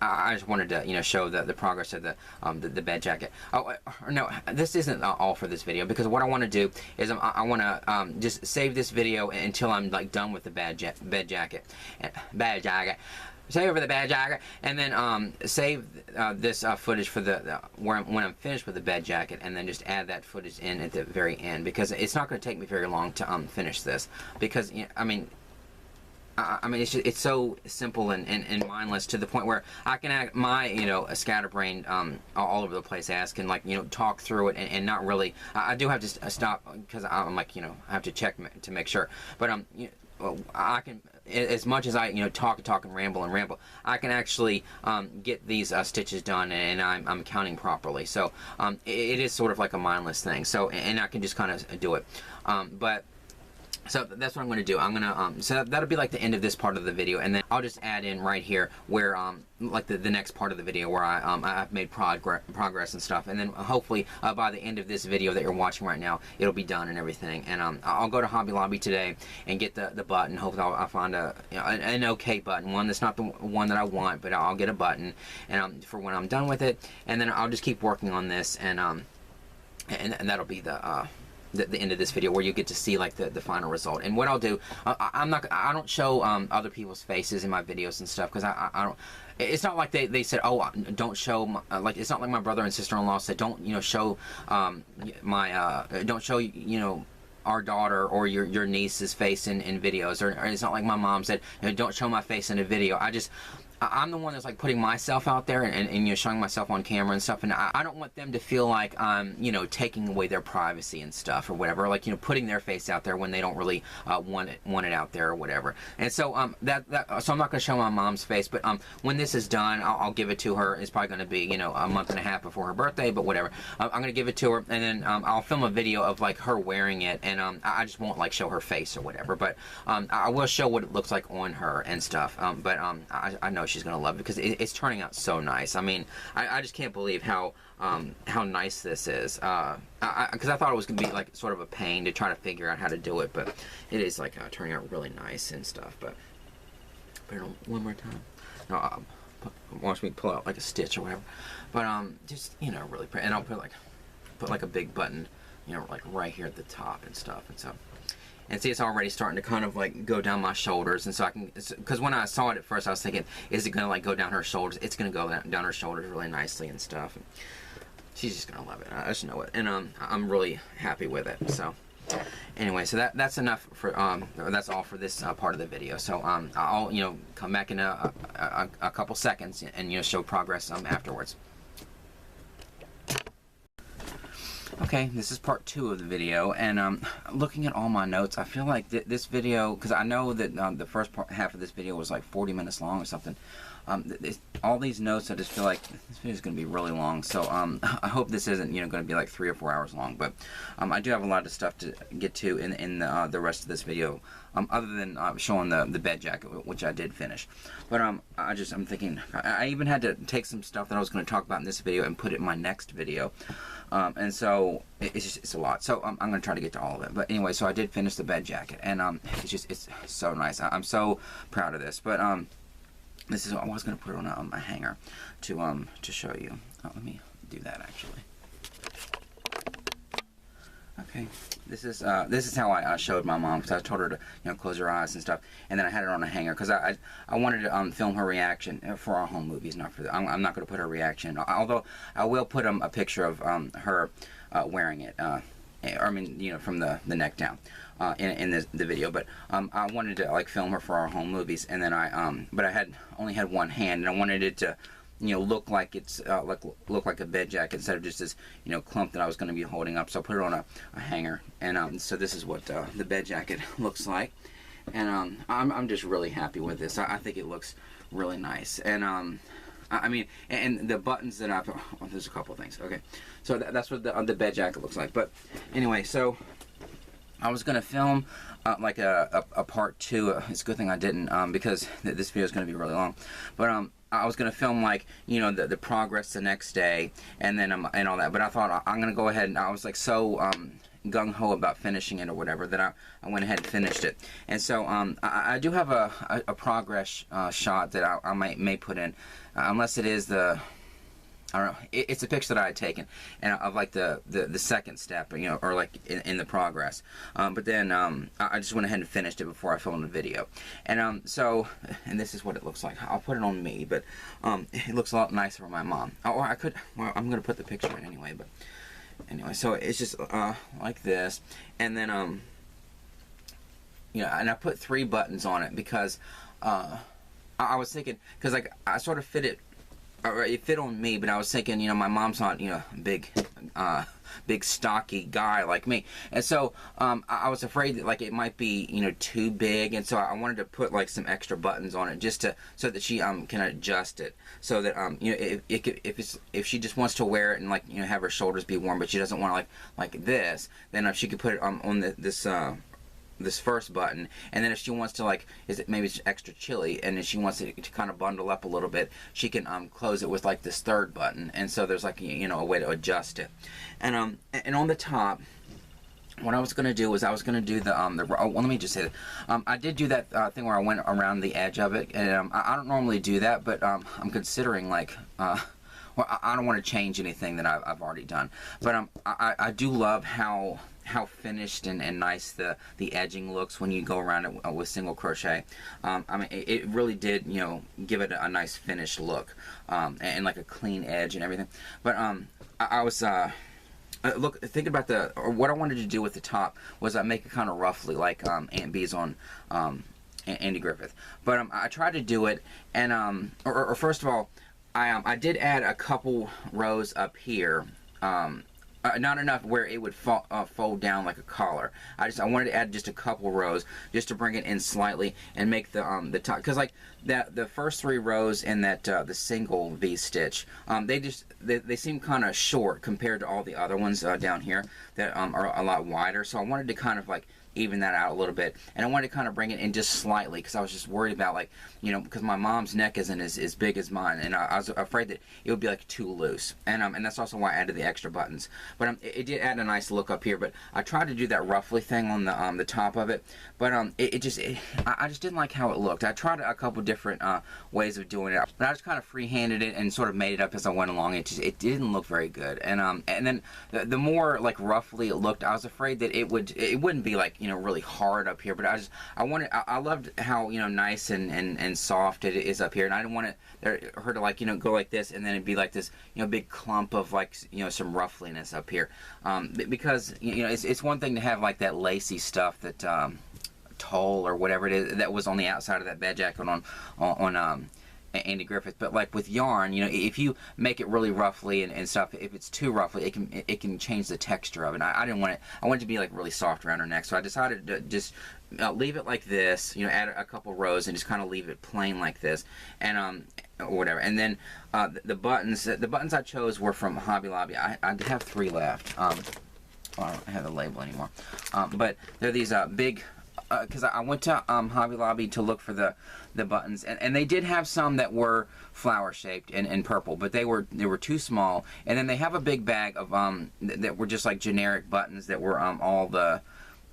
I just wanted to, you know, show the progress of the bed jacket. Oh, no, this isn't all for this video, because what I want to do is I want to just save this video until I'm like done with the bed jacket. Save over the bed jacket, and then save this footage for when I'm finished with the bed jacket, and then just add that footage in at the very end, because it's not going to take me very long to finish this, because, you know, I mean, it's so simple and mindless, to the point where I can act my, you know, scatterbrained all over the place ass can, like, you know, talk through it and not really. I do have to stop, because I'm like, you know, I have to check to make sure. But you know, I can, as much as I, you know, talk and ramble, I can actually get these stitches done, and I'm counting properly. So it is sort of like a mindless thing. So, and I can just kind of do it. But So that's what I'm going to do. I'm going to, so that'll be like the end of this part of the video, and then I'll just add in right here where, like the next part of the video where I've made progress and stuff, and then hopefully by the end of this video that you're watching right now, it'll be done and everything. And I'll go to Hobby Lobby today and get the button. Hopefully I'll find an okay button, one that's not the one that I want, but I'll get a button, and for when I'm done with it, and then I'll just keep working on this, and that'll be the end of this video, where you get to see like the final result. And what I'll do, I don't show other people's faces in my videos and stuff, because I don't. It's not like they said, oh, don't show my, like, it's not like my brother and sister-in-law said, don't show don't show our daughter or your niece's face in videos, or it's not like my mom said, don't show my face in a video. I'm the one that's like putting myself out there and showing myself on camera and stuff, and I don't want them to feel like I'm taking away their privacy and stuff or whatever, like putting their face out there when they don't really want it out there or whatever. And so so I'm not going to show my mom's face, but when this is done, I'll give it to her. It's probably going to be a month and a half before her birthday, but whatever. I'm going to give it to her, and then I'll film a video of like her wearing it, and I just won't like show her face or whatever, but I will show what it looks like on her and stuff. But I know she's gonna love it, because it's turning out so nice. I mean, I just can't believe how nice this is. Because I thought it was gonna be like sort of a pain to try to figure out how to do it, but it is like turning out really nice and stuff. But put it on one more time. No, watch me pull out like a stitch or whatever. But just really pretty. And I'll put like a big button, like right here at the top and stuff. And so. And see, it's already starting to kind of like go down my shoulders, and so I can, because when I saw it at first, I was thinking, is it going to like go down her shoulders? It's going to go down her shoulders really nicely and stuff. And she's just going to love it. I just know it, and I'm really happy with it. So anyway, so that's enough for that's all for this part of the video. So I'll come back in a couple seconds and show progress afterwards. Okay, this is part 2 of the video, and looking at all my notes, I feel like this video, because I know that the first half of this video was like 40 minutes long or something. All these notes, I just feel like this video is going to be really long, so I hope this isn't going to be like 3 or 4 hours long, but I do have a lot of stuff to get to in the rest of this video, other than showing the bed jacket, which I did finish. But I'm thinking, I even had to take some stuff that I was going to talk about in this video and put it in my next video. And so it's a lot. So I'm going to try to get to all of it. But anyway, so I did finish the bed jacket, and it's so nice. I'm so proud of this. But this is, I was going to put it on a hanger to show you. Let me do that actually. Okay, this is how I showed my mom, because I told her to close her eyes and stuff, and then I had it on a hanger because I wanted to film her reaction for our home movies, not for I'm not going to put her reaction, although I will put a picture of her wearing it, I mean from the neck down in the video, but I wanted to like film her for our home movies, and then but I only had one hand, and I wanted it to look like it's look like a bed jacket instead of just this clump that I was going to be holding up. So I put it on a hanger, and so this is what the bed jacket looks like, and I'm just really happy with this. I think it looks really nice, and I mean, and the buttons that I've there's a couple things. Okay, so that's what the bed jacket looks like. But anyway, so I was going to film like a part 2. It's a good thing I didn't, because this video is going to be really long. But I was going to film like the progress the next day, and then and all that. But I thought I'm going to go ahead, and I was like so gung-ho about finishing it or whatever that I went ahead and finished it. And so I do have a progress shot that I may put in, unless it is I don't know. It's a picture that I had taken, and of like the second step, or like in the progress. But then I just went ahead and finished it before I filmed the video, and so this is what it looks like. I'll put it on me, but it looks a lot nicer for my mom. Or I could. Well, I'm gonna put the picture in anyway. But anyway, so it's just like this, and then and I put 3 buttons on it because I was thinking, because like I sort of fit it. It fit on me, but I was thinking, my mom's not, big stocky guy like me, and so I was afraid that like it might be, too big, and so I wanted to put like some extra buttons on it just so that she can adjust it, so that if she just wants to wear it and like have her shoulders be warm, but she doesn't want to like this, then she could put it on this this first button, and then if she wants to, like, maybe it's extra chilly, and if she wants it to kind of bundle up a little bit, she can close it with like this third button, and so there's like, you know, a way to adjust it. And on the top, what I was going to do was I was going to do well, let me just say that I did do that thing where I went around the edge of it, and I don't normally do that, but I'm considering, like, well, I don't want to change anything that I've already done, but I do love how finished and nice the edging looks when you go around it with single crochet. I mean, it really did, you know, give it a nice finished look, and like a clean edge and everything. But I was look, thinking about what I wanted to do with the top was make it kind of roughly like Aunt Bee's on Andy Griffith. But I tried to do it, and or first of all, I did add a couple rows up here, not enough where it would fold down like a collar. I wanted to add just a couple rows just to bring it in slightly and make the top, because like the first 3 rows in that the single V stitch, they seem kind of short compared to all the other ones down here that are a lot wider. So I wanted to kind of like even that out a little bit, and I wanted to kind of bring it in just slightly because I was just worried about, like, you know, because my mom's neck isn't as big as mine, and I was afraid that it would be like too loose, and that's also why I added the extra buttons. But it did add a nice look up here, but I tried to do that roughly thing on the top of it, but I just didn't like how it looked. I tried a couple different ways of doing it, but I just kind of freehanded it and sort of made it up as I went along. It didn't look very good, and then the more like roughly it looked, I was afraid that it wouldn't be like, you know, really hard up here, but I loved how, you know, nice and soft it is up here, and I didn't want her to, like, you know, go like this and then it'd be like this, you know, big clump of, like, you know, some roughness up here, because, you know, it's one thing to have like that lacy stuff that tulle or whatever it is that was on the outside of that bed jacket on Andy Griffith, but like with yarn, you know, if you make it really roughly and stuff, if it's too roughly, it can change the texture of it. And I didn't want it. I wanted it to be like really soft around her neck, so I decided to just leave it like this. You know, add a couple rows and just kind of leave it plain like this, and or whatever. And then the buttons I chose were from Hobby Lobby. I have 3 left. I don't have the label anymore, but they're these big. Because I went to Hobby Lobby to look for the buttons, and they did have some that were flower shaped and purple, but they were too small. And then they have a big bag of that were just like generic buttons that were all the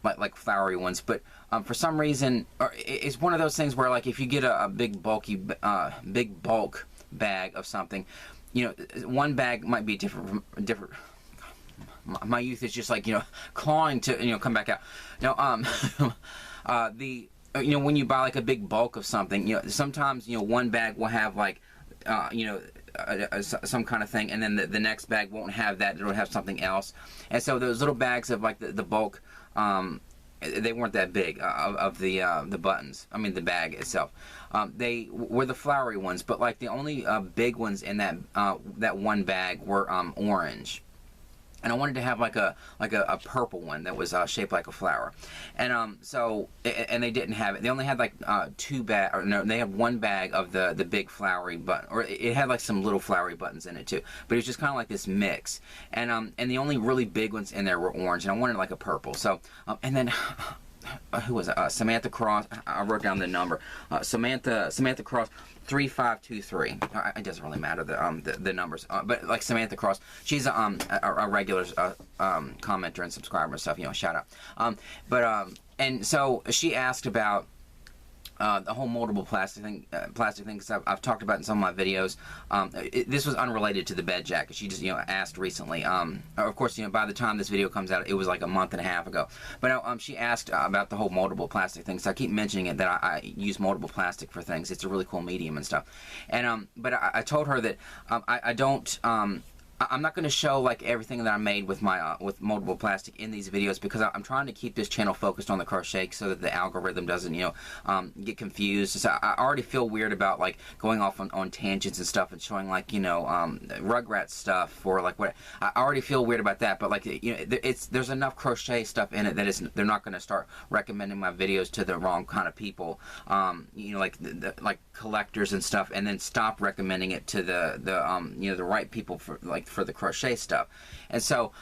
like flowery ones. But for some reason, it's one of those things where, like, if you get a big bulky big bulk bag of something, you know, one bag might be different. My youth is just like, you know, clawing to, you know, come back out. Now, you know, when you buy like a big bulk of something, you know, sometimes, you know, one bag will have like, you know, some kind of thing, and then the next bag won't have that. It'll have something else. And so those little bags of like the bulk, they weren't that big of the buttons. I mean, the bag itself. They were the flowery ones, but like the only big ones in that one bag were orange. And I wanted to have like a purple one that was shaped like a flower, and so they didn't have it. They only had like 2 bag, or no, they had 1 bag of the big flowery button, or it had like some little flowery buttons in it too. But it was just kind of like this mix, and the only really big ones in there were orange, and I wanted like a purple. So and then. Who was it? Samantha Cross. I wrote down the number. Samantha Cross 3523. It doesn't really matter the numbers, but like Samantha Cross, she's a regular commenter and subscriber and stuff. You know, shout out. And so she asked about the whole moldable plastic thing, because I've talked about it in some of my videos. This was unrelated to the bed jacket. She just, you know, asked recently. Of course, you know, by the time this video comes out, it was like a month and a half ago. But she asked about the whole moldable plastic thing. So I keep mentioning it, that I use moldable plastic for things. It's a really cool medium and stuff. And but I told her that I don't. I'm not going to show like everything that I made with my with moldable plastic in these videos, because I'm trying to keep this channel focused on the crochet so that the algorithm doesn't, you know, get confused. So I already feel weird about like going off on tangents and stuff and showing like, you know, Rugrats stuff or like what. I already feel weird about that, but like, you know, there's enough crochet stuff in it that they're not going to start recommending my videos to the wrong kind of people, you know, like like collectors and stuff, and then stop recommending it to the you know, the right people for the crochet stuff. And so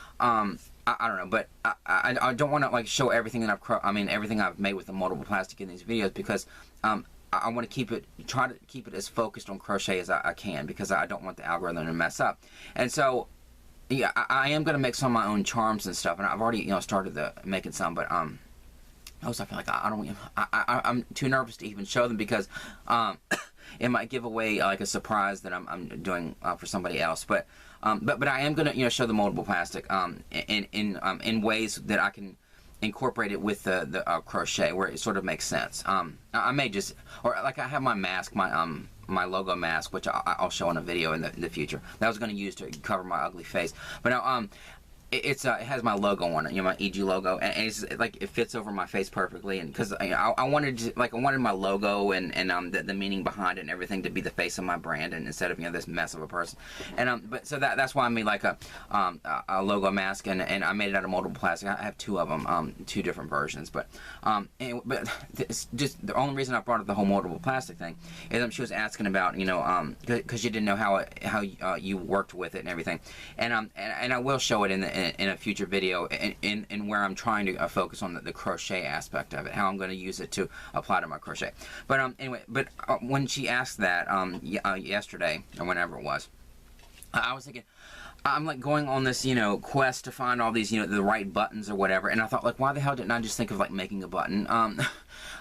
I don't know, but I don't want to like show everything that everything I've made with the moldable plastic in these videos, because I want to try to keep it as focused on crochet as I can, because I don't want the algorithm to mess up. And so, yeah, I am going to make some of my own charms and stuff, and I've already, started making some, but also I feel like I'm too nervous to even show them, because it might give away like a surprise that I'm doing for somebody else. But I am going to show the moldable plastic in ways that I can incorporate it with the crochet, where it sort of makes sense. I may just, or like I have my mask, my logo mask, which I'll show in a video in the future, that I was going to use to cover my ugly face. But now it has my logo on it, my EG logo, and it's like it fits over my face perfectly. And because I wanted my logo and the meaning behind it and everything to be the face of my brand, and instead of this mess of a person. And but so that's why I made like a logo mask, and I made it out of moldable plastic. I have two of them, two different versions. But it's just the only reason I brought up the whole moldable plastic thing is she was asking about because you didn't know how you worked with it and everything, and I will show it in a future video, in where I'm trying to focus on the crochet aspect of it, how I'm going to use it to apply to my crochet. But anyway, when she asked that yesterday or whenever it was, I was thinking, I'm like going on this quest to find all these the right buttons or whatever, and I thought, like, why the hell didn't I just think of like making a button?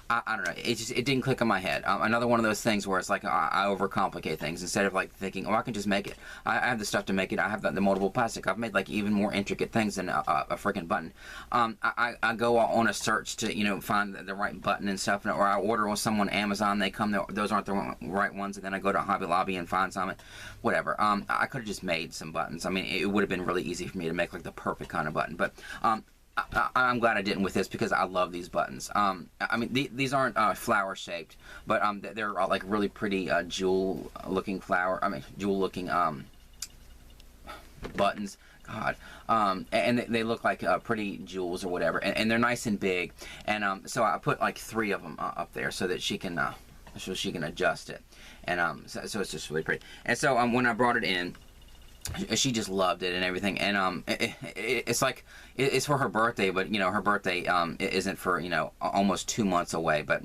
I don't know, it didn't click in my head. Another one of those things where it's like I overcomplicate things instead of like thinking, oh, I can just make it. I have the stuff to make it. I have the moldable plastic. I've made like even more intricate things than a freaking button. I go on a search to find the right button and stuff, or I order with someone on Amazon. They come, those aren't the right ones, and then I go to Hobby Lobby and find some. Whatever. I could have just made some buttons. I mean, it would have been really easy for me to make like the perfect kind of button, but I'm glad I didn't with this, because I love these buttons. I mean, these aren't flower shaped, but they're like really pretty jewel looking buttons. God. And they look like pretty jewels or whatever, and they're nice and big. And so I put like 3 of them up there so that she can adjust it. And so it's just really pretty. And so when I brought it in, she just loved it and everything. And it's like it's for her birthday, but her birthday isn't for almost 2 months away. But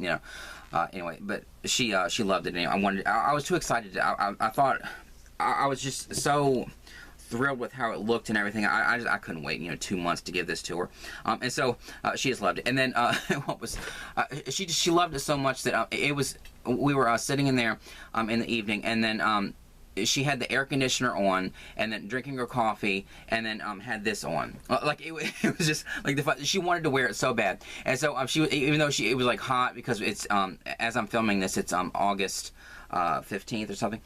anyway, but she loved it. And I was too excited. I thought I was just so thrilled with how it looked and everything. I couldn't wait 2 months to give this to her. And so she just loved it. And then she loved it so much that we were sitting in there in the evening, and then she had the air conditioner on, and then drinking her coffee, and then had this on. Like it was just like she wanted to wear it so bad. And so even though it was like hot, because it's as I'm filming this, it's August 15th or something.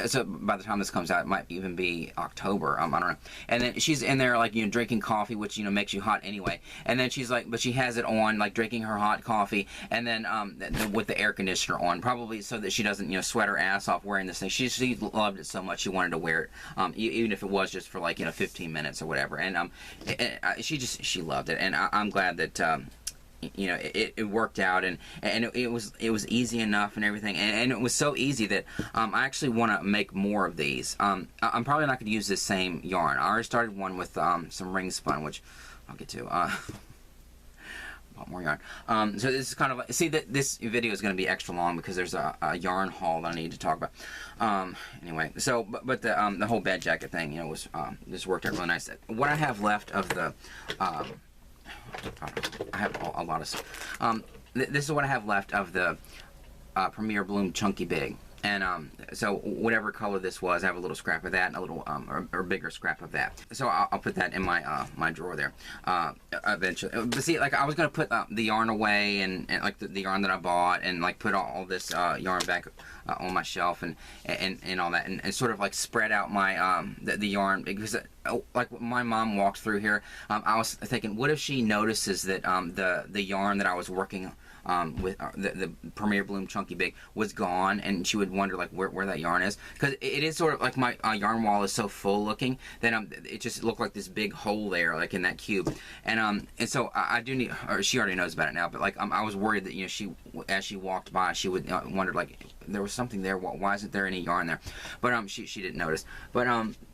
So by the time this comes out, it might even be October. I don't know. And then she's in there like drinking coffee, which makes you hot anyway. And then she's like, but she has it on, like drinking her hot coffee, and then with the air conditioner on, probably so that she doesn't sweat her ass off wearing this thing. She loved it so much she wanted to wear it, even if it was just for like 15 minutes or whatever. And she loved it, and I'm glad that. It worked out, and it was easy enough and everything, and it was so easy that I actually want to make more of these. I'm probably not going to use this same yarn. I already started one with some Ringspun, which I'll get to. More yarn. So this is kind of like, see that this video is going to be extra long because there's a yarn haul that I need to talk about. Anyway, so but the whole bed jacket thing, was this worked out really nice. What I have left of the I have a lot of stuff. This is what I have left of the Premier Bloom Chunky Big. And so whatever color this was, I have a little scrap of that and a little or bigger scrap of that. So I'll put that in my my drawer there eventually. But see, like I was gonna put the yarn away and like the yarn that I bought, and like put all this yarn back on my shelf and all that, and sort of like spread out my the yarn, because like my mom walked through here. I was thinking, what if she notices that the yarn that I was working with the Premier Bloom Chunky Big was gone, and she would wonder like where that yarn is, because it is sort of like my yarn wall is so full looking that it just looked like this big hole there, like in that cube, and so I do need, or she already knows about it now, but like I was worried that she, as she walked by, she would wonder like there was something there. Why isn't there any yarn there? But she didn't notice. But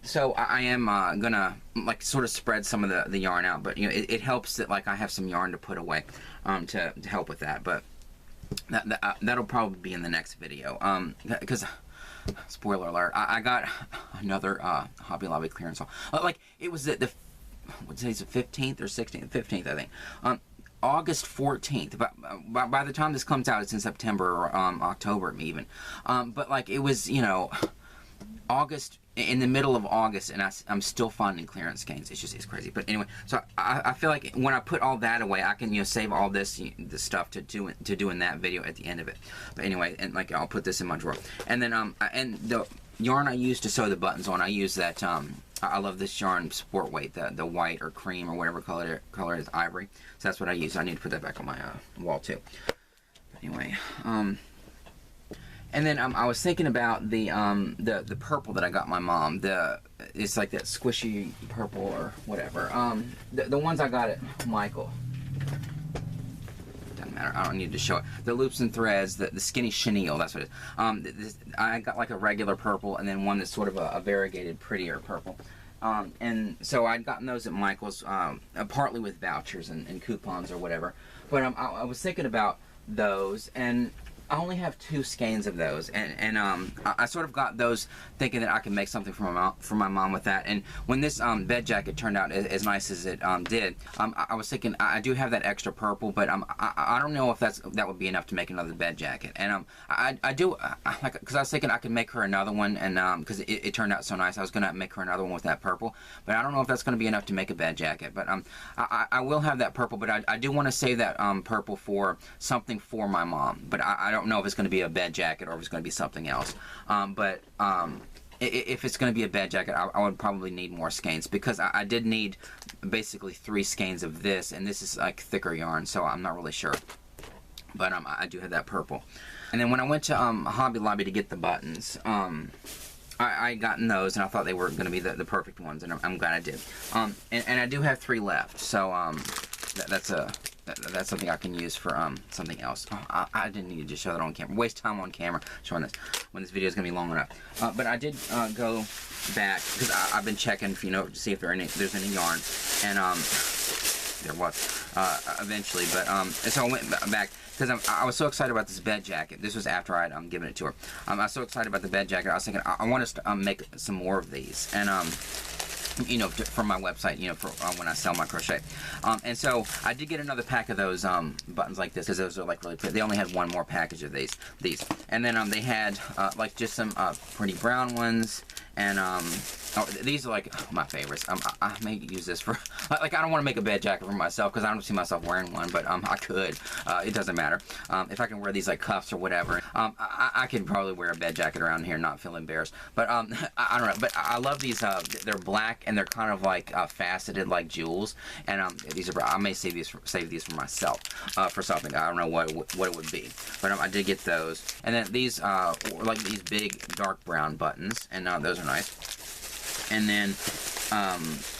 so I am gonna like sort of spread some of the yarn out. But you know, it helps that like I have some yarn to put away to help with that. But that'll probably be in the next video. Because spoiler alert, I got another Hobby Lobby clearance haul. Like it was the what day is it, 15th or 16th? 15th, I think. August 14th. By the time this comes out, it's in September or October even. But like it was, you know, August, in the middle of August, and I'm still finding clearance skeins. It's crazy. But anyway, so I feel like when I put all that away, I can, you know, save all this stuff to do in that video at the end of it. But anyway, and like I'll put this in my drawer. And then and the yarn I use to sew the buttons on, I use that I love this yarn Sport Weight, the white or cream or whatever color it is, ivory. So that's what I use. I need to put that back on my wall too. But anyway, and then I was thinking about the purple that I got my mom. It's like that squishy purple or whatever. The ones I got at Michael. Doesn't matter. I don't need to show it. The loops and threads, the skinny chenille. That's what it is. I got like a regular purple and then one that's sort of a variegated, prettier purple. And so I'd gotten those at Michael's, partly with vouchers and coupons or whatever. But I was thinking about those, and I only have 2 skeins of those, and I sort of got those thinking that I could make something for my mom with that. And when this bed jacket turned out as nice as it did, I was thinking I do have that extra purple, but I don't know if that would be enough to make another bed jacket. And I do, like, because I was thinking I could make her another one, and because it turned out so nice, I was gonna make her another one with that purple. But I don't know if that's gonna be enough to make a bed jacket. But I will have that purple, but I do want to save that purple for something for my mom. But I don't know if it's going to be a bed jacket or if it's going to be something else. If it's going to be a bed jacket, I would probably need more skeins, because I did need basically 3 skeins of this, and this is like thicker yarn, so I'm not really sure. But I do have that purple. And then when I went to Hobby Lobby to get the buttons, I gotten those, and I thought they were going to be the perfect ones, and I'm glad I did. And I do have 3 left, so that's something I can use for something else. Oh, I didn't need to just show that on camera. Waste time on camera showing this when this video is gonna be long enough. But I did go back, because I've been checking, you know, to see if there's any yarn, and there was eventually. But so I went back because I was so excited about this bed jacket. This was after I'd given it to her. I was so excited about the bed jacket. I was thinking I want us to make some more of these, and you know, from my website, you know, for when I sell my crochet. And so I did get another pack of those buttons like this, because those are like really pretty. They only had one more package of these. And then they had like just some pretty brown ones, and oh, these are like my favorites. I may use this for, like, I don't want to make a bed jacket for myself because I don't see myself wearing one, but I could. It doesn't matter. If I can wear these like cuffs or whatever, I could probably wear a bed jacket around here and not feel embarrassed. But I don't know. But I love these. They're black and they're kind of like faceted like jewels. And these are. I may save these for myself for something. I don't know what it would be. But I did get those. And then these like these big dark brown buttons, and those are nice. And then,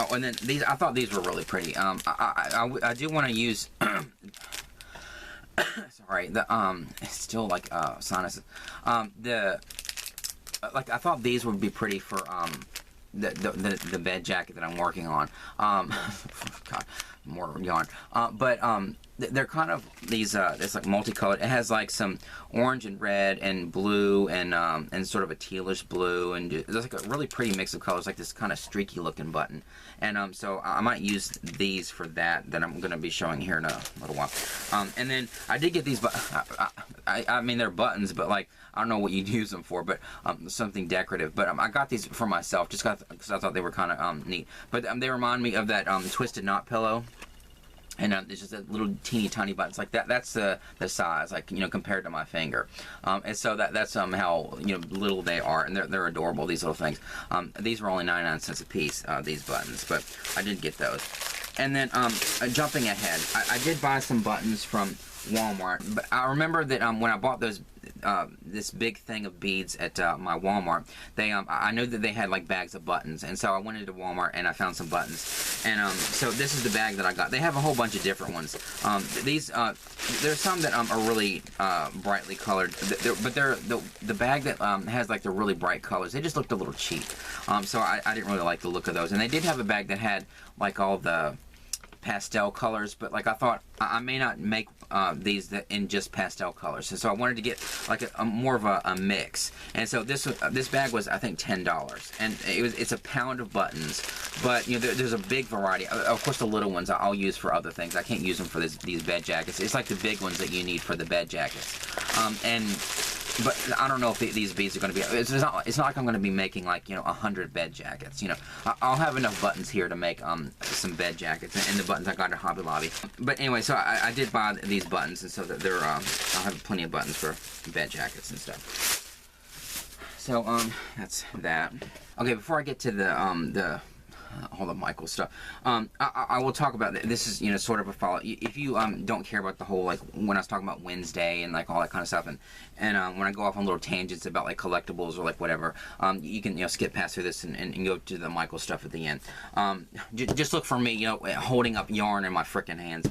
oh, and then these, I thought these were really pretty. I do want to use, sorry, it's still like, sinuses. Like, I thought these would be pretty for, the bed jacket that I'm working on. God, more yarn. But they're kind of these, it's like multicolored. It has like some orange and red and blue and sort of a tealish blue, and there's like a really pretty mix of colors, like this kind of streaky looking button. And so I might use these for that I'm going to be showing here in a little while. And then I did get these, but I mean, they're buttons, but like, I don't know what you'd use them for, but something decorative. But I got these for myself just because I thought they were kind of neat. But they remind me of that twisted knot pillow. And it's just a little teeny tiny buttons like that. That's the size, like, you know, compared to my finger. And so that's how, you know, little they are, and they're adorable, these little things. These were only 99 cents a piece, these buttons, but I did get those. And then jumping ahead, I did buy some buttons from Walmart. But I remember that when I bought those this big thing of beads at my Walmart, they I know that they had like bags of buttons, and so I went into Walmart and I found some buttons, and so this is the bag that I got. They have a whole bunch of different ones. These there's some that are really brightly colored, but they're the bag that has like the really bright colors. They just looked a little cheap, so I didn't really like the look of those. And they did have a bag that had like all the pastel colors, but like I thought I may not make these in just pastel colors, and so I wanted to get like a more of a mix. And so this bag was, I think, $10, and it's a pound of buttons. But you know, there's a big variety. Of course, the little ones I'll use for other things. I can't use them for these bed jackets. It's like the big ones that you need for the bed jackets. But I don't know if these beads are going to be. It's not like I'm going to be making like, you know, 100 bed jackets. You know, I'll have enough buttons here to make some bed jackets, and the buttons I got at Hobby Lobby. But anyway, so I did buy these buttons, and so that they're I'll have plenty of buttons for bed jackets and stuff. So that's that. Okay, before I get to the all the Michael stuff, I will talk about this. Is, you know, sort of a follow. If you don't care about the whole, like when I was talking about Wednesday and like all that kind of stuff, and when I go off on little tangents about like collectibles or like whatever, you can, you know, skip past through this and go to the Michael stuff at the end. Just look for me, you know, holding up yarn in my frickin' hands,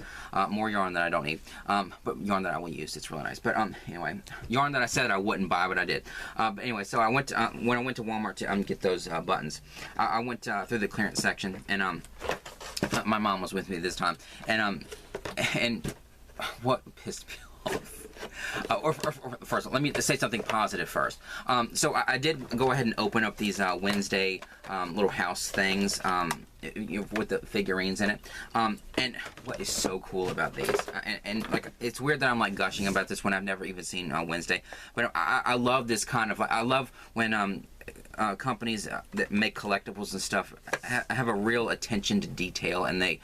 more yarn that I don't need, but yarn that I will use. It's really nice. But anyway, yarn that I said I wouldn't buy, but I did. But anyway, so I went to, when I went to Walmart to get those buttons, I went through the clearance section, and my mom was with me this time, and what pissed me off. First, let me say something positive first. So I did go ahead and open up these Wednesday little house things, you know, with the figurines in it. And what is so cool about these, and like, it's weird that I'm like gushing about this when I've never even seen Wednesday, but I love this kind of, like, I love when companies that make collectibles and stuff have a real attention to detail, and they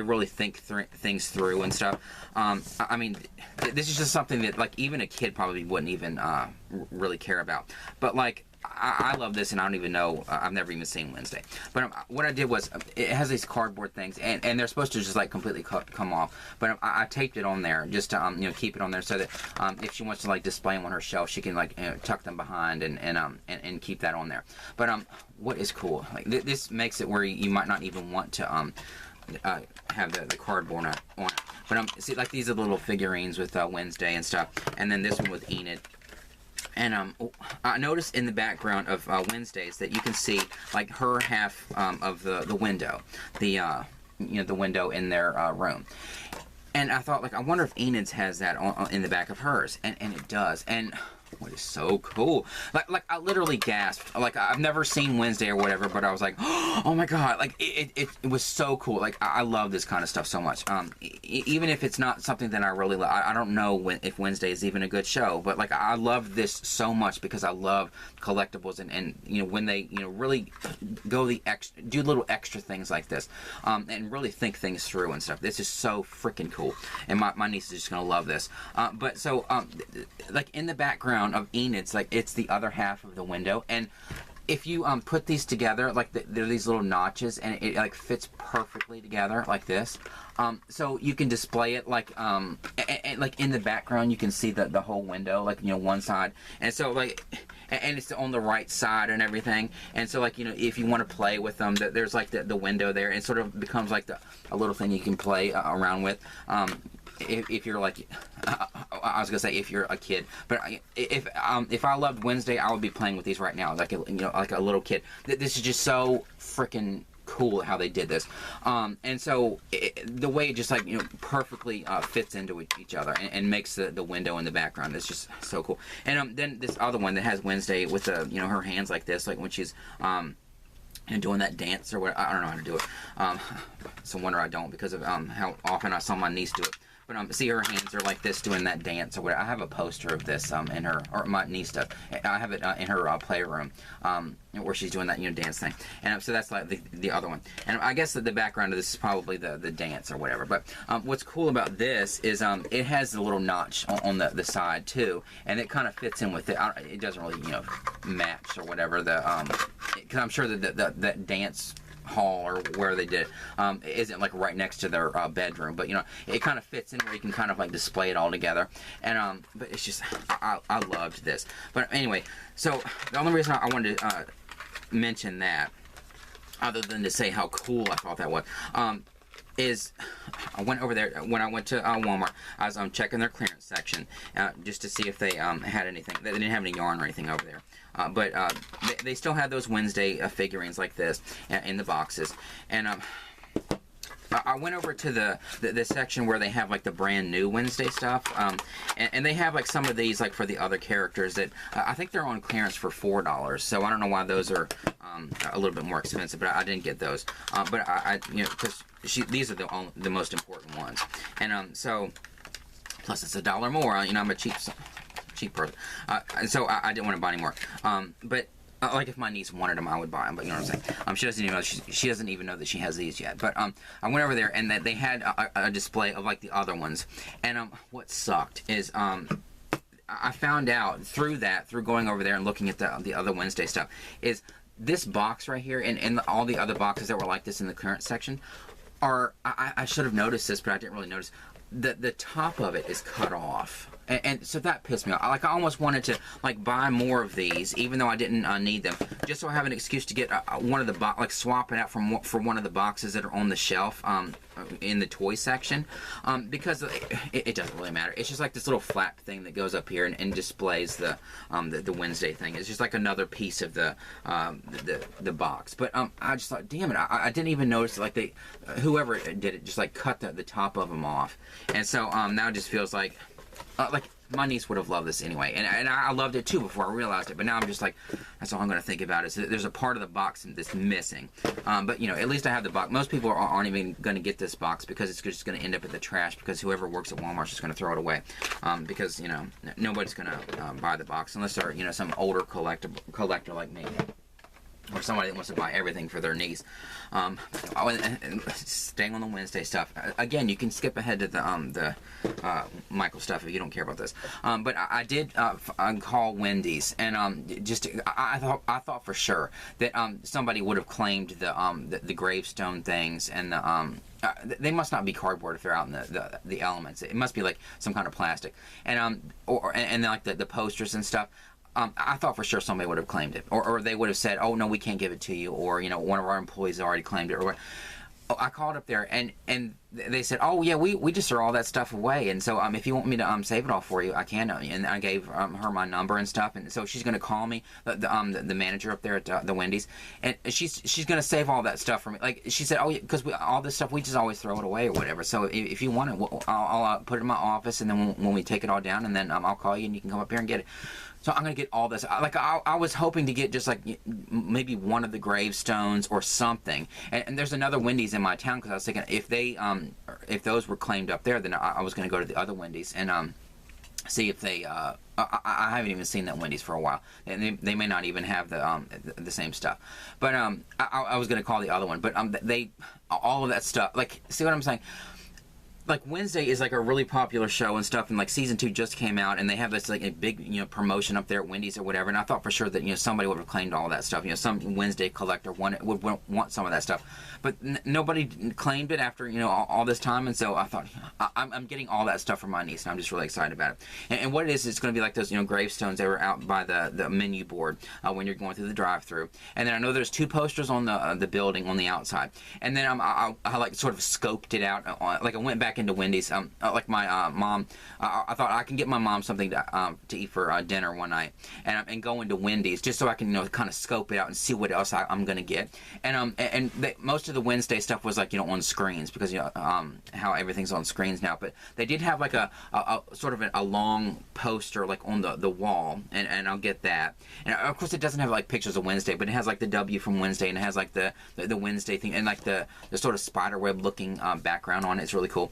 really think things through and stuff. I mean, this is just something that like even a kid probably wouldn't even really care about. But like, I love this, and I don't even know, I've never even seen Wednesday. But what I did was, it has these cardboard things, and they're supposed to just like completely come off. But I taped it on there just to you know, keep it on there so that if she wants to like display them on her shelf, she can like, you know, tuck them behind and keep that on there. But what is cool, like this makes it where you might not even want to have the cardboard on it. But see, like these are little figurines with Wednesday and stuff, and then this one with Enid. And I noticed in the background of Wednesdays that you can see like her half of the window, you know, the window in their room. And I thought, like, I wonder if Enid's has that in the back of hers, and it does. And what is so cool, like I literally gasped. Like, I've never seen Wednesday or whatever, but I was like, oh my god, like it was so cool. Like, I love this kind of stuff so much. Even if it's not something that I really love, I don't know if Wednesday is even a good show, but like, I love this so much because I love collectibles, and you know, when they, you know, really go do little extra things like this, and really think things through and stuff. This is so freaking cool, and my niece is just gonna love this. But so like in the background of Enid's, like, it's the other half of the window, and if you put these together, like there are these little notches, and it like fits perfectly together like this. So you can display it like and like in the background you can see the whole window, like, you know, one side, and so like, and it's on the right side and everything. And so, like, you know, if you want to play with them, there's like the window there, and it sort of becomes like a little thing you can play around with. If you're like, I was gonna say if you're a kid, but if I loved Wednesday, I would be playing with these right now, like, you know, like a little kid. This is just so freaking cool how they did this, and so the way it just, like, you know, perfectly fits into each other, and makes the window in the background is just so cool. And then this other one that has Wednesday with the, you know, her hands like this, like when she's and doing that dance or what, I don't know how to do it. It's a wonder I don't, because of how often I saw my niece do it. But see, her hands are like this doing that dance or whatever. I have a poster of this in her, or my niece does. I have it in her playroom where she's doing that, you know, dance thing. And so that's like the other one. And I guess that the background of this is probably the dance or whatever. But what's cool about this is it has the little notch on the side too, and it kind of fits in with it. It doesn't really, you know, match or whatever, because I'm sure that that dance hall or where they did it. It isn't like right next to their bedroom, but you know, it kind of fits in where you can kind of like display it all together. And but it's just, I loved this. But anyway, so the only reason I wanted to mention that, other than to say how cool I thought that was, is I went over there when I went to Walmart. I was checking their clearance section just to see if they had anything. They didn't have any yarn or anything over there, but they still had those Wednesday figurines like this in the boxes. And I went over to the section where they have like the brand new Wednesday stuff, and they have like some of these like for the other characters that I think they're on clearance for $4. So I don't know why those are a little bit more expensive, but I didn't get those. But I you know, because these are the most important ones, and so plus it's $1 more. You know, I'm a cheap person, and so I didn't want to buy any more. But like if my niece wanted them, I would buy them. But you know what I'm saying. She doesn't even know she doesn't even know that she has these yet. But I went over there and that they had a display of like the other ones. And what sucked is I found out through going over there and looking at the other Wednesday stuff, is this box right here and all the other boxes that were like this in the clearance section are, I should have noticed this, but I didn't really notice. The top of it is cut off. And so that pissed me off. Like I almost wanted to like buy more of these, even though I didn't need them, just so I have an excuse to get one of the like swap it out for one of the boxes that are on the shelf in the toy section, because it doesn't really matter. It's just like this little flap thing that goes up here and displays the Wednesday thing. It's just like another piece of the box. But I just thought, damn it, I didn't even notice like whoever did it just like cut the top of them off, and so now it just feels like my niece would have loved this anyway, and I loved it too before I realized it. But now I'm just like, that's all I'm going to think about is that there's a part of the box that's missing. But you know, at least I have the box. Most people aren't even going to get this box because it's just going to end up in the trash, because whoever works at Walmart is just going to throw it away, because you know nobody's going to buy the box unless they're, you know, some older collector like me, or somebody that wants to buy everything for their niece. Staying on the Wednesday stuff, again, you can skip ahead to the Michael stuff if you don't care about this. But I did call Wendy's, and I thought for sure that somebody would have claimed the gravestone things, and they must not be cardboard if they're out in the elements. It must be like some kind of plastic, and then like the posters and stuff. I thought for sure somebody would have claimed it, or they would have said, "Oh no, we can't give it to you," or you know, one of our employees already claimed it, or. I called up there and they said, "Oh yeah, we just throw all that stuff away, and so if you want me to save it all for you, I can." And I gave her my number and stuff, and so she's going to call me, the manager up there at the Wendy's, and she's going to save all that stuff for me. Like she said, "Oh yeah, because all this stuff we just always throw it away or whatever. So if you want it, I'll put it in my office, and then when we take it all down, and then I'll call you and you can come up here and get it." So I'm going to get all this. Like I was hoping to get just like maybe one of the gravestones or something. And there's another Wendy's in my town, because I was thinking if those were claimed up there, then I was going to go to the other Wendy's and see if they. I haven't even seen that Wendy's for a while, and they may not even have the same stuff. But I was going to call the other one. But all of that stuff. Like, see what I'm saying? Like Wednesday is like a really popular show and stuff, and like season 2 just came out, and they have this like a big, you know, promotion up there at Wendy's or whatever. And I thought for sure that, you know, somebody would have claimed all that stuff. You know, some Wednesday collector would want some of that stuff, but nobody claimed it after, you know, all this time. And so I thought I'm getting all that stuff for my niece, and I'm just really excited about it. And what it is, it's going to be like those, you know, gravestones that were out by the menu board when you're going through the drive-through. And then I know there's 2 posters on the building on the outside. And then I like sort of scoped it out. Like I went back into Wendy's. Like my mom, I thought I can get my mom something to eat for dinner one night, and go into Wendy's just so I can, you know, kind of scope it out and see what else I'm gonna get. And most of the Wednesday stuff was like, you know, on screens, because you know how everything's on screens now. But they did have like a sort of a long poster like on the wall, and I'll get that. And of course it doesn't have like pictures of Wednesday, but it has like the W from Wednesday, and it has like the Wednesday thing, and like the sort of spider web looking background on it. It's really cool.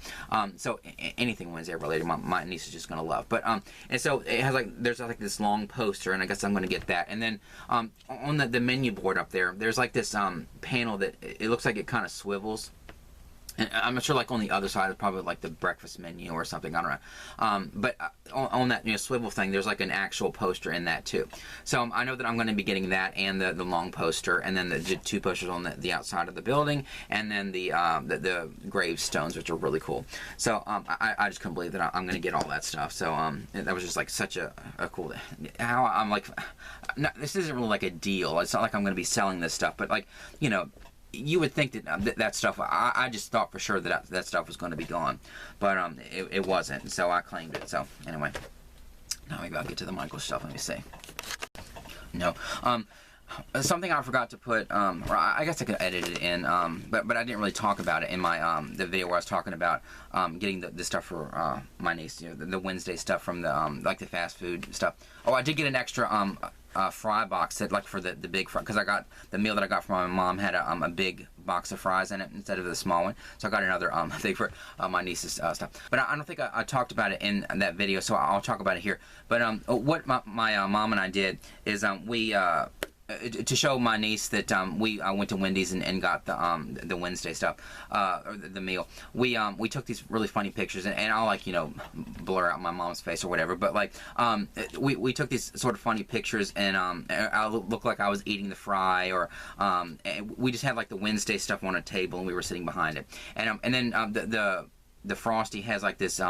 So anything Wednesday related, my niece is just gonna love. But and so it has like, there's like this long poster, and I guess I'm gonna get that. And then on the menu board up there, there's like this panel that it looks like it kind of swivels. And I'm not sure, like on the other side is probably like the breakfast menu or something. I don't know. But on that swivel thing, there's like an actual poster in that too. So I know that I'm going to be getting that and the long poster, and then the 2 posters on the outside of the building, and then the gravestones, which are really cool. So I just couldn't believe that I'm going to get all that stuff. So that was just like such a cool. How I'm like, no, this isn't really like a deal. It's not like I'm going to be selling this stuff, but like, you know, you would think that that stuff, I just thought for sure that stuff was going to be gone, but it wasn't, so I claimed it. So anyway, now maybe I'll get to the Michael stuff. Let me see. No, something I forgot to put, or I guess I could edit it in, but I didn't really talk about it in my the video where I was talking about getting the stuff for my niece, you know, the Wednesday stuff from the like the fast food stuff. Oh, I did get an extra fry box that, like, for the big fry, because I got the meal that I got from my mom had a big box of fries in it instead of the small one, so I got another thing for my niece's stuff. But I don't think I talked about it in that video, so I'll talk about it here. But what my mom and I did is we to show my niece that we went to Wendy's and got the Wednesday stuff, or the meal. We took these really funny pictures, and I'll, like, you know, blur out my mom's face or whatever. But like we took these sort of funny pictures, and I looked like I was eating the fry, or and we just had like the Wednesday stuff on a table, and we were sitting behind it. And then the Frosty has like this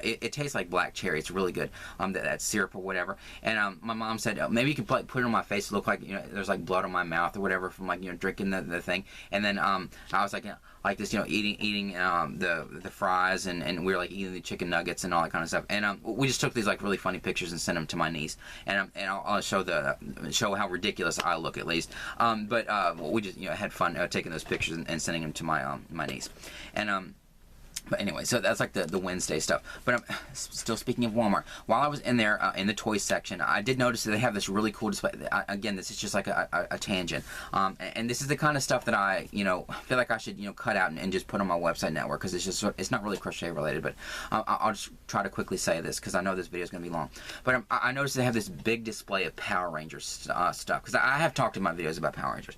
it tastes like black cherry. It's really good. That syrup or whatever. And my mom said, maybe you can put it on my face to look like, you know, there's like blood on my mouth or whatever from, like, you know, drinking the thing. And then I was like this, you know, eating the fries, and we were like eating the chicken nuggets and all that kind of stuff. And we just took these like really funny pictures and sent them to my niece. And I'll show how ridiculous I look, at least. But we just, you know, had fun taking those pictures and sending them to my niece. And but anyway, so that's like the Wednesday stuff. But still speaking of Walmart, while I was in there in the toy section, I did notice that they have this really cool display. Again, this is just like a tangent. And this is the kind of stuff that I, you know, feel like I should, you know, cut out and just put on my website network, because it's just, it's not really crochet related. But I'll just try to quickly say this, because I know this video is going to be long. But I noticed they have this big display of Power Rangers stuff, because I have talked in my videos about Power Rangers.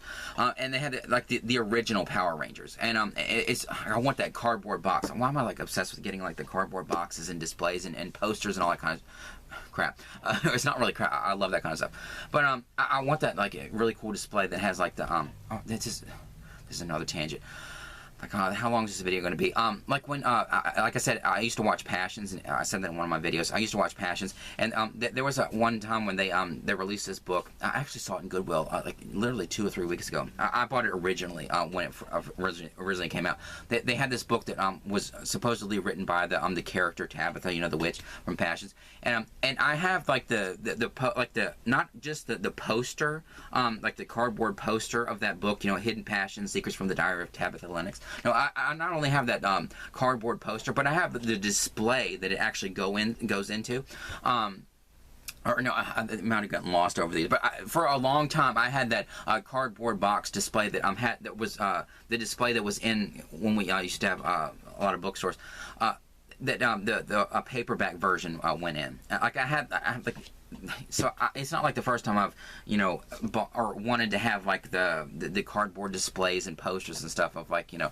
And they had like the original Power Rangers. And I want that cardboard box. Why am I like obsessed with getting like the cardboard boxes and displays and posters and all that kind of crap? It's not really crap. I love that kind of stuff. But I want that, like, a really cool display that has like the oh, this is another tangent. Like, how long is this video going to be? Like when, like I said, I used to watch Passions, and I said that in one of my videos. I used to watch Passions, and there was one time when they released this book. I actually saw it in Goodwill, like literally 2 or 3 weeks ago. I bought it originally when it originally came out. They had this book that was supposedly written by the character Tabitha, you know, the witch from Passions, and I have like the not just the poster, like the cardboard poster of that book, you know, Hidden Passions, Secrets from the Diary of Tabitha Lennox. No, I not only have that cardboard poster, but I have the display that it actually goes into. Or no, I might have gotten lost over these, but for a long time I had that cardboard box display that that was the display that was in when we used to have a lot of bookstores. That the paperback version went in. Like I have like. So it's not like the first time I've, you know, bought or wanted to have like the cardboard displays and posters and stuff of, like, you know,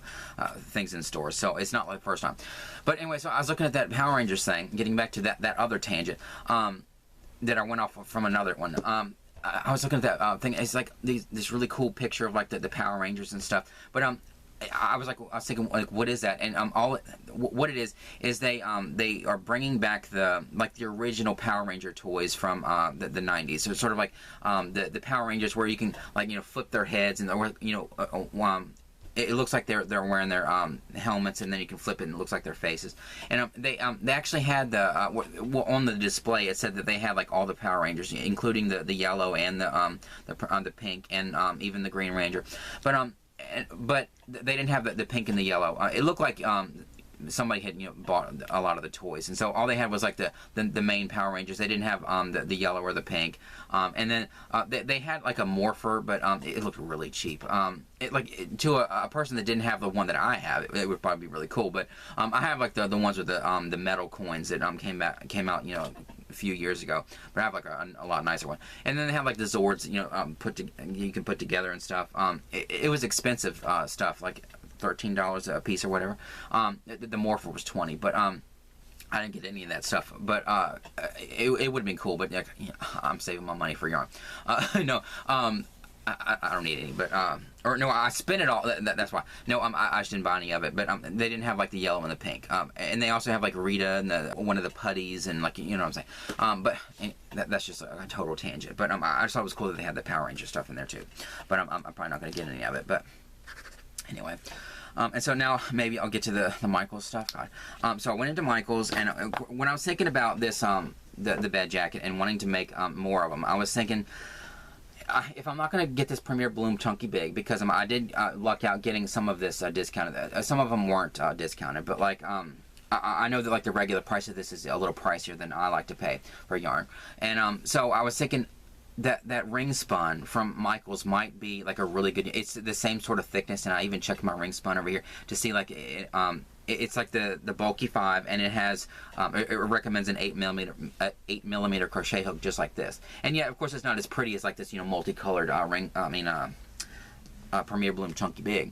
things in stores. So it's not like the first time. But anyway, so I was looking at that Power Rangers thing, getting back to that other tangent that I went off from another one. I was looking at that thing. It's like this really cool picture of like the Power Rangers and stuff. But I was thinking, like, what is that? And what it is they are bringing back the original Power Ranger toys from the 90s. So it's sort of like the Power Rangers where you can, like, you know, flip their heads, and, or, you know, it looks like they're wearing their helmets, and then you can flip it and it looks like their faces. And they actually had on the display, it said that they had like all the Power Rangers, including the yellow and the pink, and even the Green Ranger. But they didn't have the pink and the yellow. It looked like somebody had, you know, bought a lot of the toys, and so all they had was like the main Power Rangers. They didn't have the yellow or the pink. And then they had like a morpher, but it looked really cheap. To a person that didn't have the one that I have, it would probably be really cool. But I have like the ones with the metal coins that came out, you know, a few years ago. But I have like a lot nicer one. And then they have like the Zords, you know, you can put together and stuff. It was expensive stuff. Like $13 a piece or whatever. The morpher was 20, but I didn't get any of that stuff. But it would have been cool. But like, you know, I'm saving my money for yarn. No, I don't need any. But or no, I spent it all. That's why. No, I just didn't buy any of it. But they didn't have like the yellow and the pink. And they also have like Rita and one of the putties and like, you know what I'm saying. But that's just a total tangent. But I just thought it was cool that they had the Power Ranger stuff in there too. But I'm probably not going to get any of it. But anyway. And so now maybe I'll get to the Michaels stuff. God. So I went into Michaels, and when I was thinking about this, the bed jacket and wanting to make more of them, I was thinking, if I'm not going to get this Premier Bloom Chunky Big, because I did luck out getting some of this discounted. Some of them weren't discounted, but like I know that like the regular price of this is a little pricier than I like to pay for yarn, and so I was thinking that Ringspun from Michaels might be like a really good. It's the same sort of thickness, and I even checked my Ringspun over here to see like it's like the bulky 5, and it has it recommends an 8mm crochet hook just like this. And yeah, of course, it's not as pretty as like this, you know, multicolored Premier Bloom Chunky Big,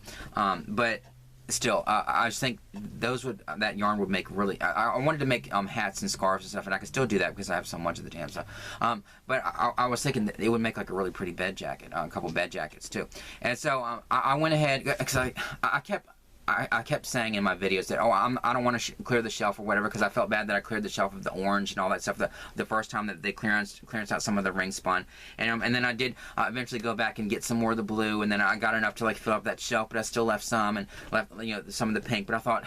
but still, I just think that yarn would make really. I wanted to make hats and scarves and stuff, and I could still do that because I have so much of the damn stuff. But I was thinking that it would make like a really pretty bed jacket, a couple bed jackets too. And so I went ahead because I kept saying in my videos that, I don't want to clear the shelf or whatever, because I felt bad that I cleared the shelf of the orange and all that stuff the first time that they clearance out some of the Ringspun, and then I did eventually go back and get some more of the blue, and then I got enough to like fill up that shelf, but I still left some and left, you know, some of the pink. But I thought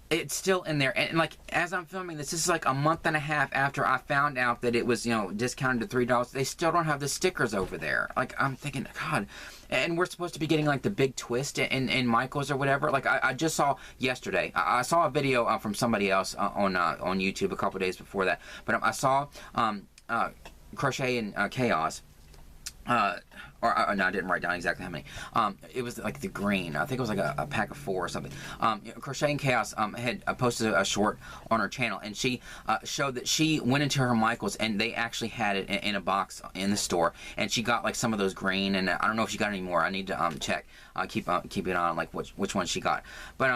it's still in there, and like as I'm filming this is like a month and a half after I found out that it was, you know, discounted to $3. They still don't have the stickers over there. Like I'm thinking, God. And we're supposed to be getting like the big twist in Michaels or whatever. Like I just saw yesterday. I saw a video from somebody else on YouTube a couple days before that. But I saw Crochet and Chaos. No, I didn't write down exactly how many. It was like the green. I think it was like a pack of 4 or something. Crochet and Chaos had posted a short on her channel, and she showed that she went into her Michaels, and they actually had it in a box in the store, and she got like some of those green, and I don't know if she got any more. I need to check. Keep it on like which one she got. But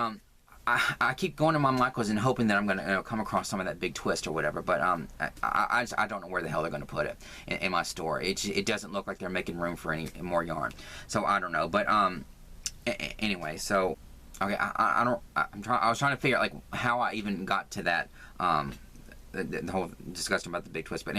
I keep going to my Michaels and hoping that I'm going to come across some of that big twist or whatever, but I don't know where the hell they're going to put it in my store. It doesn't look like they're making room for any more yarn, so I don't know. But anyway, so okay, I was trying to figure out like how I even got to that the whole discussion about the big twist. But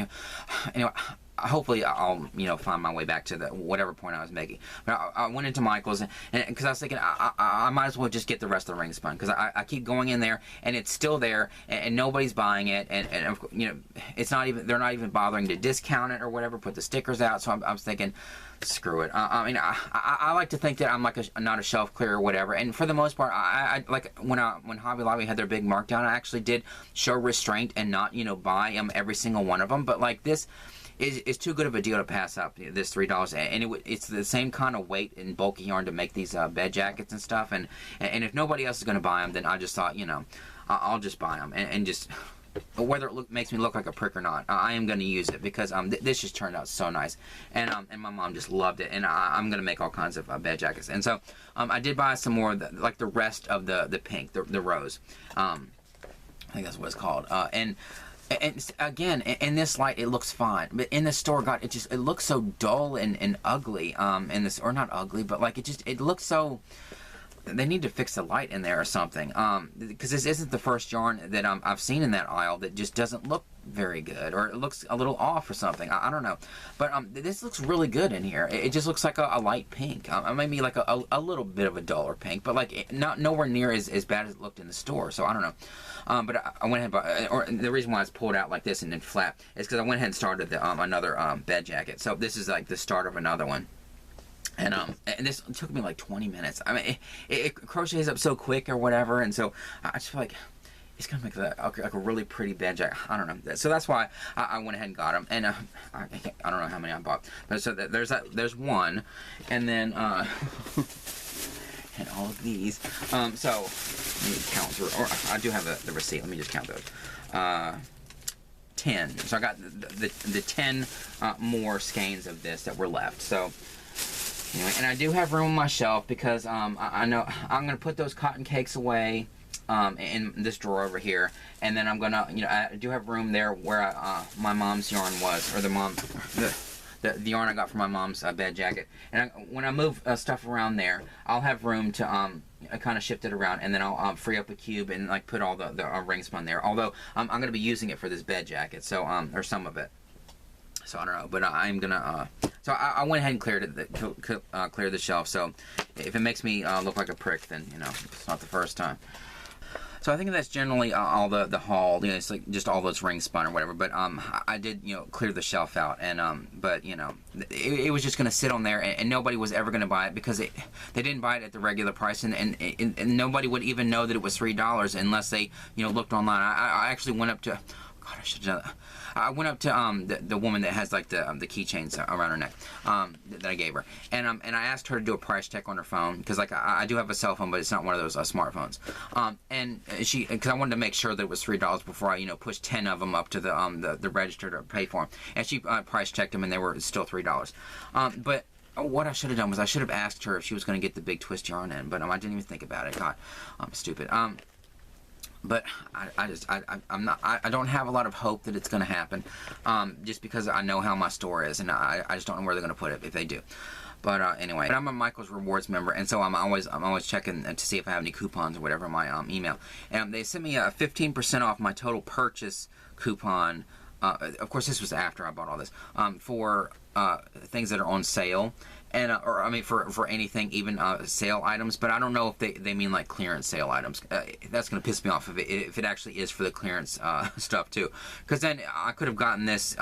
anyway, hopefully I'll, you know, find my way back to the whatever point I was making. But I went into Michaels, and because I was thinking I might as well just get the rest of the Ringspun, because I keep going in there and it's still there, and nobody's buying it, and you know, it's not even, they're not even bothering to discount it or whatever, put the stickers out. So I'm thinking, screw it. I mean, I like to think that I'm like not a shelf clearer or whatever, and for the most part, I like when Hobby Lobby had their big markdown, I actually did show restraint and not, you know, buy every single one of them. But like this is too good of a deal to pass up, this $3, and it's the same kind of weight and bulky yarn to make these bed jackets and stuff, and if nobody else is going to buy them, then I just thought, you know, I'll just buy them, and just whether it makes me look like a prick or not, I am going to use it, because this just turned out so nice, and my mom just loved it, and I'm going to make all kinds of bed jackets. And so I did buy some more, like the rest of the pink, the rose, I think that's what it's called, and again, in this light it looks fine, but in the store, God, it looks so dull and ugly, in this, or not ugly, but like it looks so. They need to fix the light in there or something, because this isn't the first yarn that I've seen in that aisle that just doesn't look very good, or it looks a little off or something. I don't know, but this looks really good in here. It just looks like a light pink, maybe like a little bit of a duller pink, but like nowhere near as bad as it looked in the store. So I don't know. But I went ahead and the reason why it's pulled out like this and then flat is because I went ahead and started another bed jacket. So this is like the start of another one. And this took me like 20 minutes. I mean, it crochets up so quick or whatever, and so I just feel like it's gonna make like a really pretty bed jacket. I don't know. So that's why I went ahead and got them. And I don't know how many I bought, but so there's one, and then and all of these. So let me count through, or I do have the receipt. Let me just count those. 10. So I got the 10 more skeins of this that were left. So Anyway, and I do have room on my shelf because I know I'm gonna put those cotton cakes away in this drawer over here, and then I'm gonna, you know, I do have room there where my mom's yarn was, or the yarn I got from my mom's bed jacket. And when I move stuff around there, I'll have room to kind of shift it around, and then I'll free up a cube and like put all the Ringspun there. Although I'm going to be using it for this bed jacket, so or some of it. So I don't know, but I'm gonna. So I went ahead and cleared the shelf. So if it makes me look like a prick, then you know it's not the first time. So I think that's generally all the haul. You know, it's like just all those Ringspun or whatever. But I did, you know, clear the shelf out, and but you know, it was just gonna sit on there, and nobody was ever gonna buy it because they didn't buy it at the regular price, and nobody would even know that it was $3 unless they, you know, looked online. I actually went up to, God, I should have done that. I went up to the woman that has like the keychains around her neck that I gave her, and I asked her to do a price check on her phone because like I do have a cell phone, but it's not one of those smartphones. And she, because I wanted to make sure that it was $3 before I, you know, pushed 10 of them up to the register to pay for them. And she price checked them, and they were still $3. But what I should have done was I should have asked her if she was going to get the big twist yarn in, but I didn't even think about it. God, I'm stupid. But I don't have a lot of hope that it's going to happen, just because I know how my store is, and I just don't know where they're going to put it if they do. But anyway, but I'm a Michael's Rewards member, and so I'm always checking to see if I have any coupons or whatever in my email. And they sent me a 15% off my total purchase coupon. Of course, this was after I bought all this, for things that are on sale. And, or I mean, for anything, even sale items, but I don't know if they mean like clearance sale items. That's going to piss me off if it actually is for the clearance stuff too, because then I could have gotten this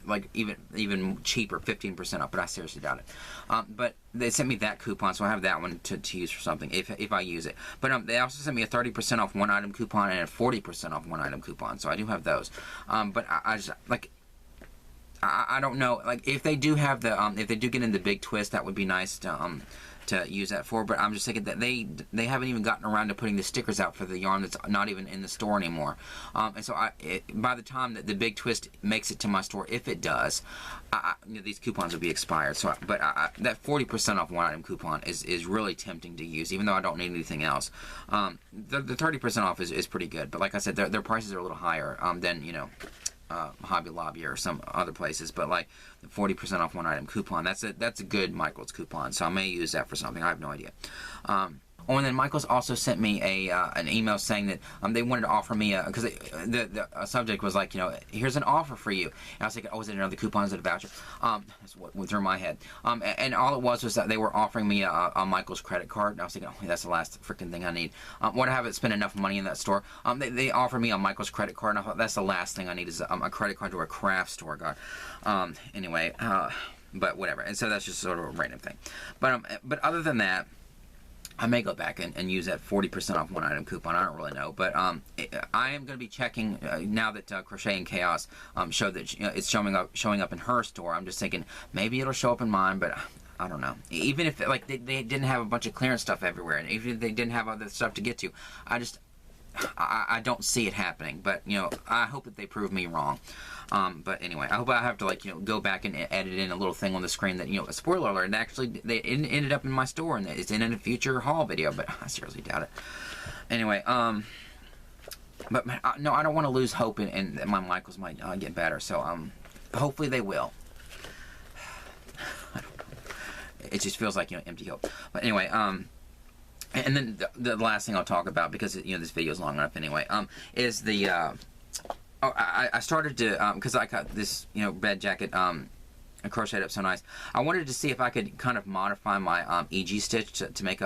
like even cheaper, 15% off, but I seriously doubt it. But they sent me that coupon, so I have that one to use for something if I use it. But they also sent me a 30% off one item coupon and a 40% off one item coupon, so I do have those. But I just like. I don't know, like if they do have the if they do get in the big twist, that would be nice to use that for. But I'm just thinking that they haven't even gotten around to putting the stickers out for the yarn that's not even in the store anymore. And so by the time that the big twist makes it to my store, if it does, you know, these coupons will be expired. So, but that 40% off one item coupon is really tempting to use, even though I don't need anything else. The 30% off is pretty good, but like I said, their prices are a little higher than, you know, Hobby Lobby or some other places, but like the 40% off one item coupon, that's a good Michael's coupon, so I may use that for something. I have no idea. Oh, and then Michael's also sent me an email saying that they wanted to offer me because the subject was like, you know, here's an offer for you. And I was thinking, oh, is it another coupon? Is it a voucher? That's what went through my head. And all it was that they were offering me a Michael's credit card. And I was thinking, oh, that's the last freaking thing I need. What I haven't spent enough money in that store. They offered me a Michael's credit card, and I thought that's the last thing I need is a credit card to a craft store. God. Anyway, but whatever. And so that's just sort of a random thing. But other than that, I may go back and use that 40% off one item coupon. I don't really know, but I am going to be checking now that Crochet and Chaos showed that it's showing up in her store. I'm just thinking maybe it'll show up in mine, but I don't know. Even if like they didn't have a bunch of clearance stuff everywhere, and even if they didn't have other stuff to get to, I don't see it happening. But you know, I hope that they prove me wrong. But anyway, I hope I have to like, you know, go back and edit in a little thing on the screen that, you know, a spoiler alert, and actually they ended up in my store and it's in a future haul video, but I seriously doubt it. Anyway, but no, I don't want to lose hope in that my Michaels might get better, so hopefully they will. I don't know. It just feels like, you know, empty hope. But anyway, and then the last thing I'll talk about, because, you know, this video is long enough anyway, is the I started to, because I got this, you know, bed jacket crocheted up so nice. I wanted to see if I could kind of modify my EG stitch to make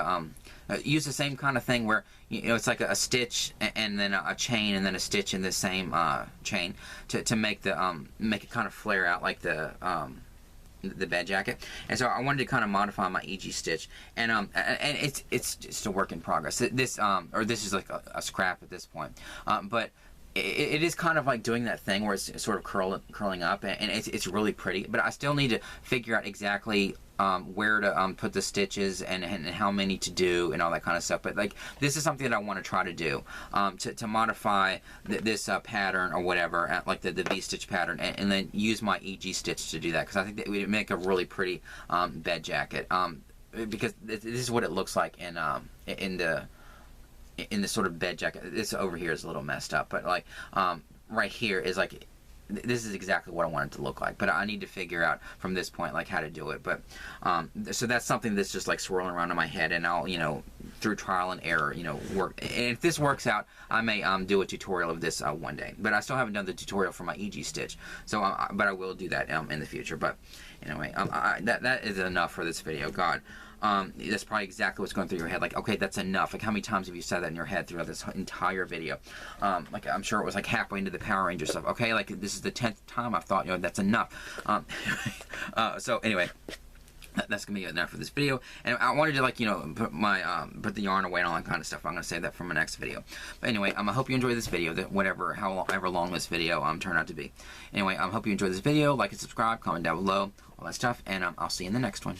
use the same kind of thing where, you know, it's like a stitch and then a chain and then a stitch in the same chain to make it kind of flare out like the bed jacket. And so I wanted to kind of modify my EG stitch, and it's just a work in progress. This is like a scrap at this point, but it is kind of like doing that thing where it's sort of curling up, and it's really pretty, but I still need to figure out exactly where to put the stitches and how many to do and all that kind of stuff. But like, this is something that I want to try to do, to modify this pattern or whatever, like the V-stitch pattern, and then use my EG stitch to do that, because I think that would make a really pretty bed jacket, because this is what it looks like in the sort of bed jacket. This over here is a little messed up, but like right here is like, this is exactly what I want it to look like, but I need to figure out from this point like how to do it. But so that's something that's just like swirling around in my head, and I'll, you know, through trial and error, you know, work. And if this works out, I may do a tutorial of this one day. But I still haven't done the tutorial for my EG stitch, so but I will do that in the future. But anyway, that is enough for this video. God. That's probably exactly what's going through your head. Like, okay, that's enough. Like, how many times have you said that in your head throughout this entire video? Like, I'm sure it was like halfway into the Power Ranger stuff. Okay, like, this is the 10th time I've thought, you know, that's enough. So anyway, that's gonna be enough for this video. And I wanted to, like, you know, put the yarn away and all that kind of stuff. I'm gonna save that for my next video. But anyway, I hope you enjoyed this video. However long this video turned out to be. Anyway, I hope you enjoyed this video. Like and subscribe, comment down below, all that stuff, and I'll see you in the next one.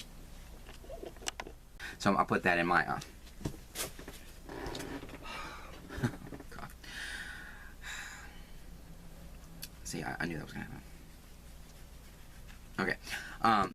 So I'll put that in my God. See, I knew that was gonna happen. Okay.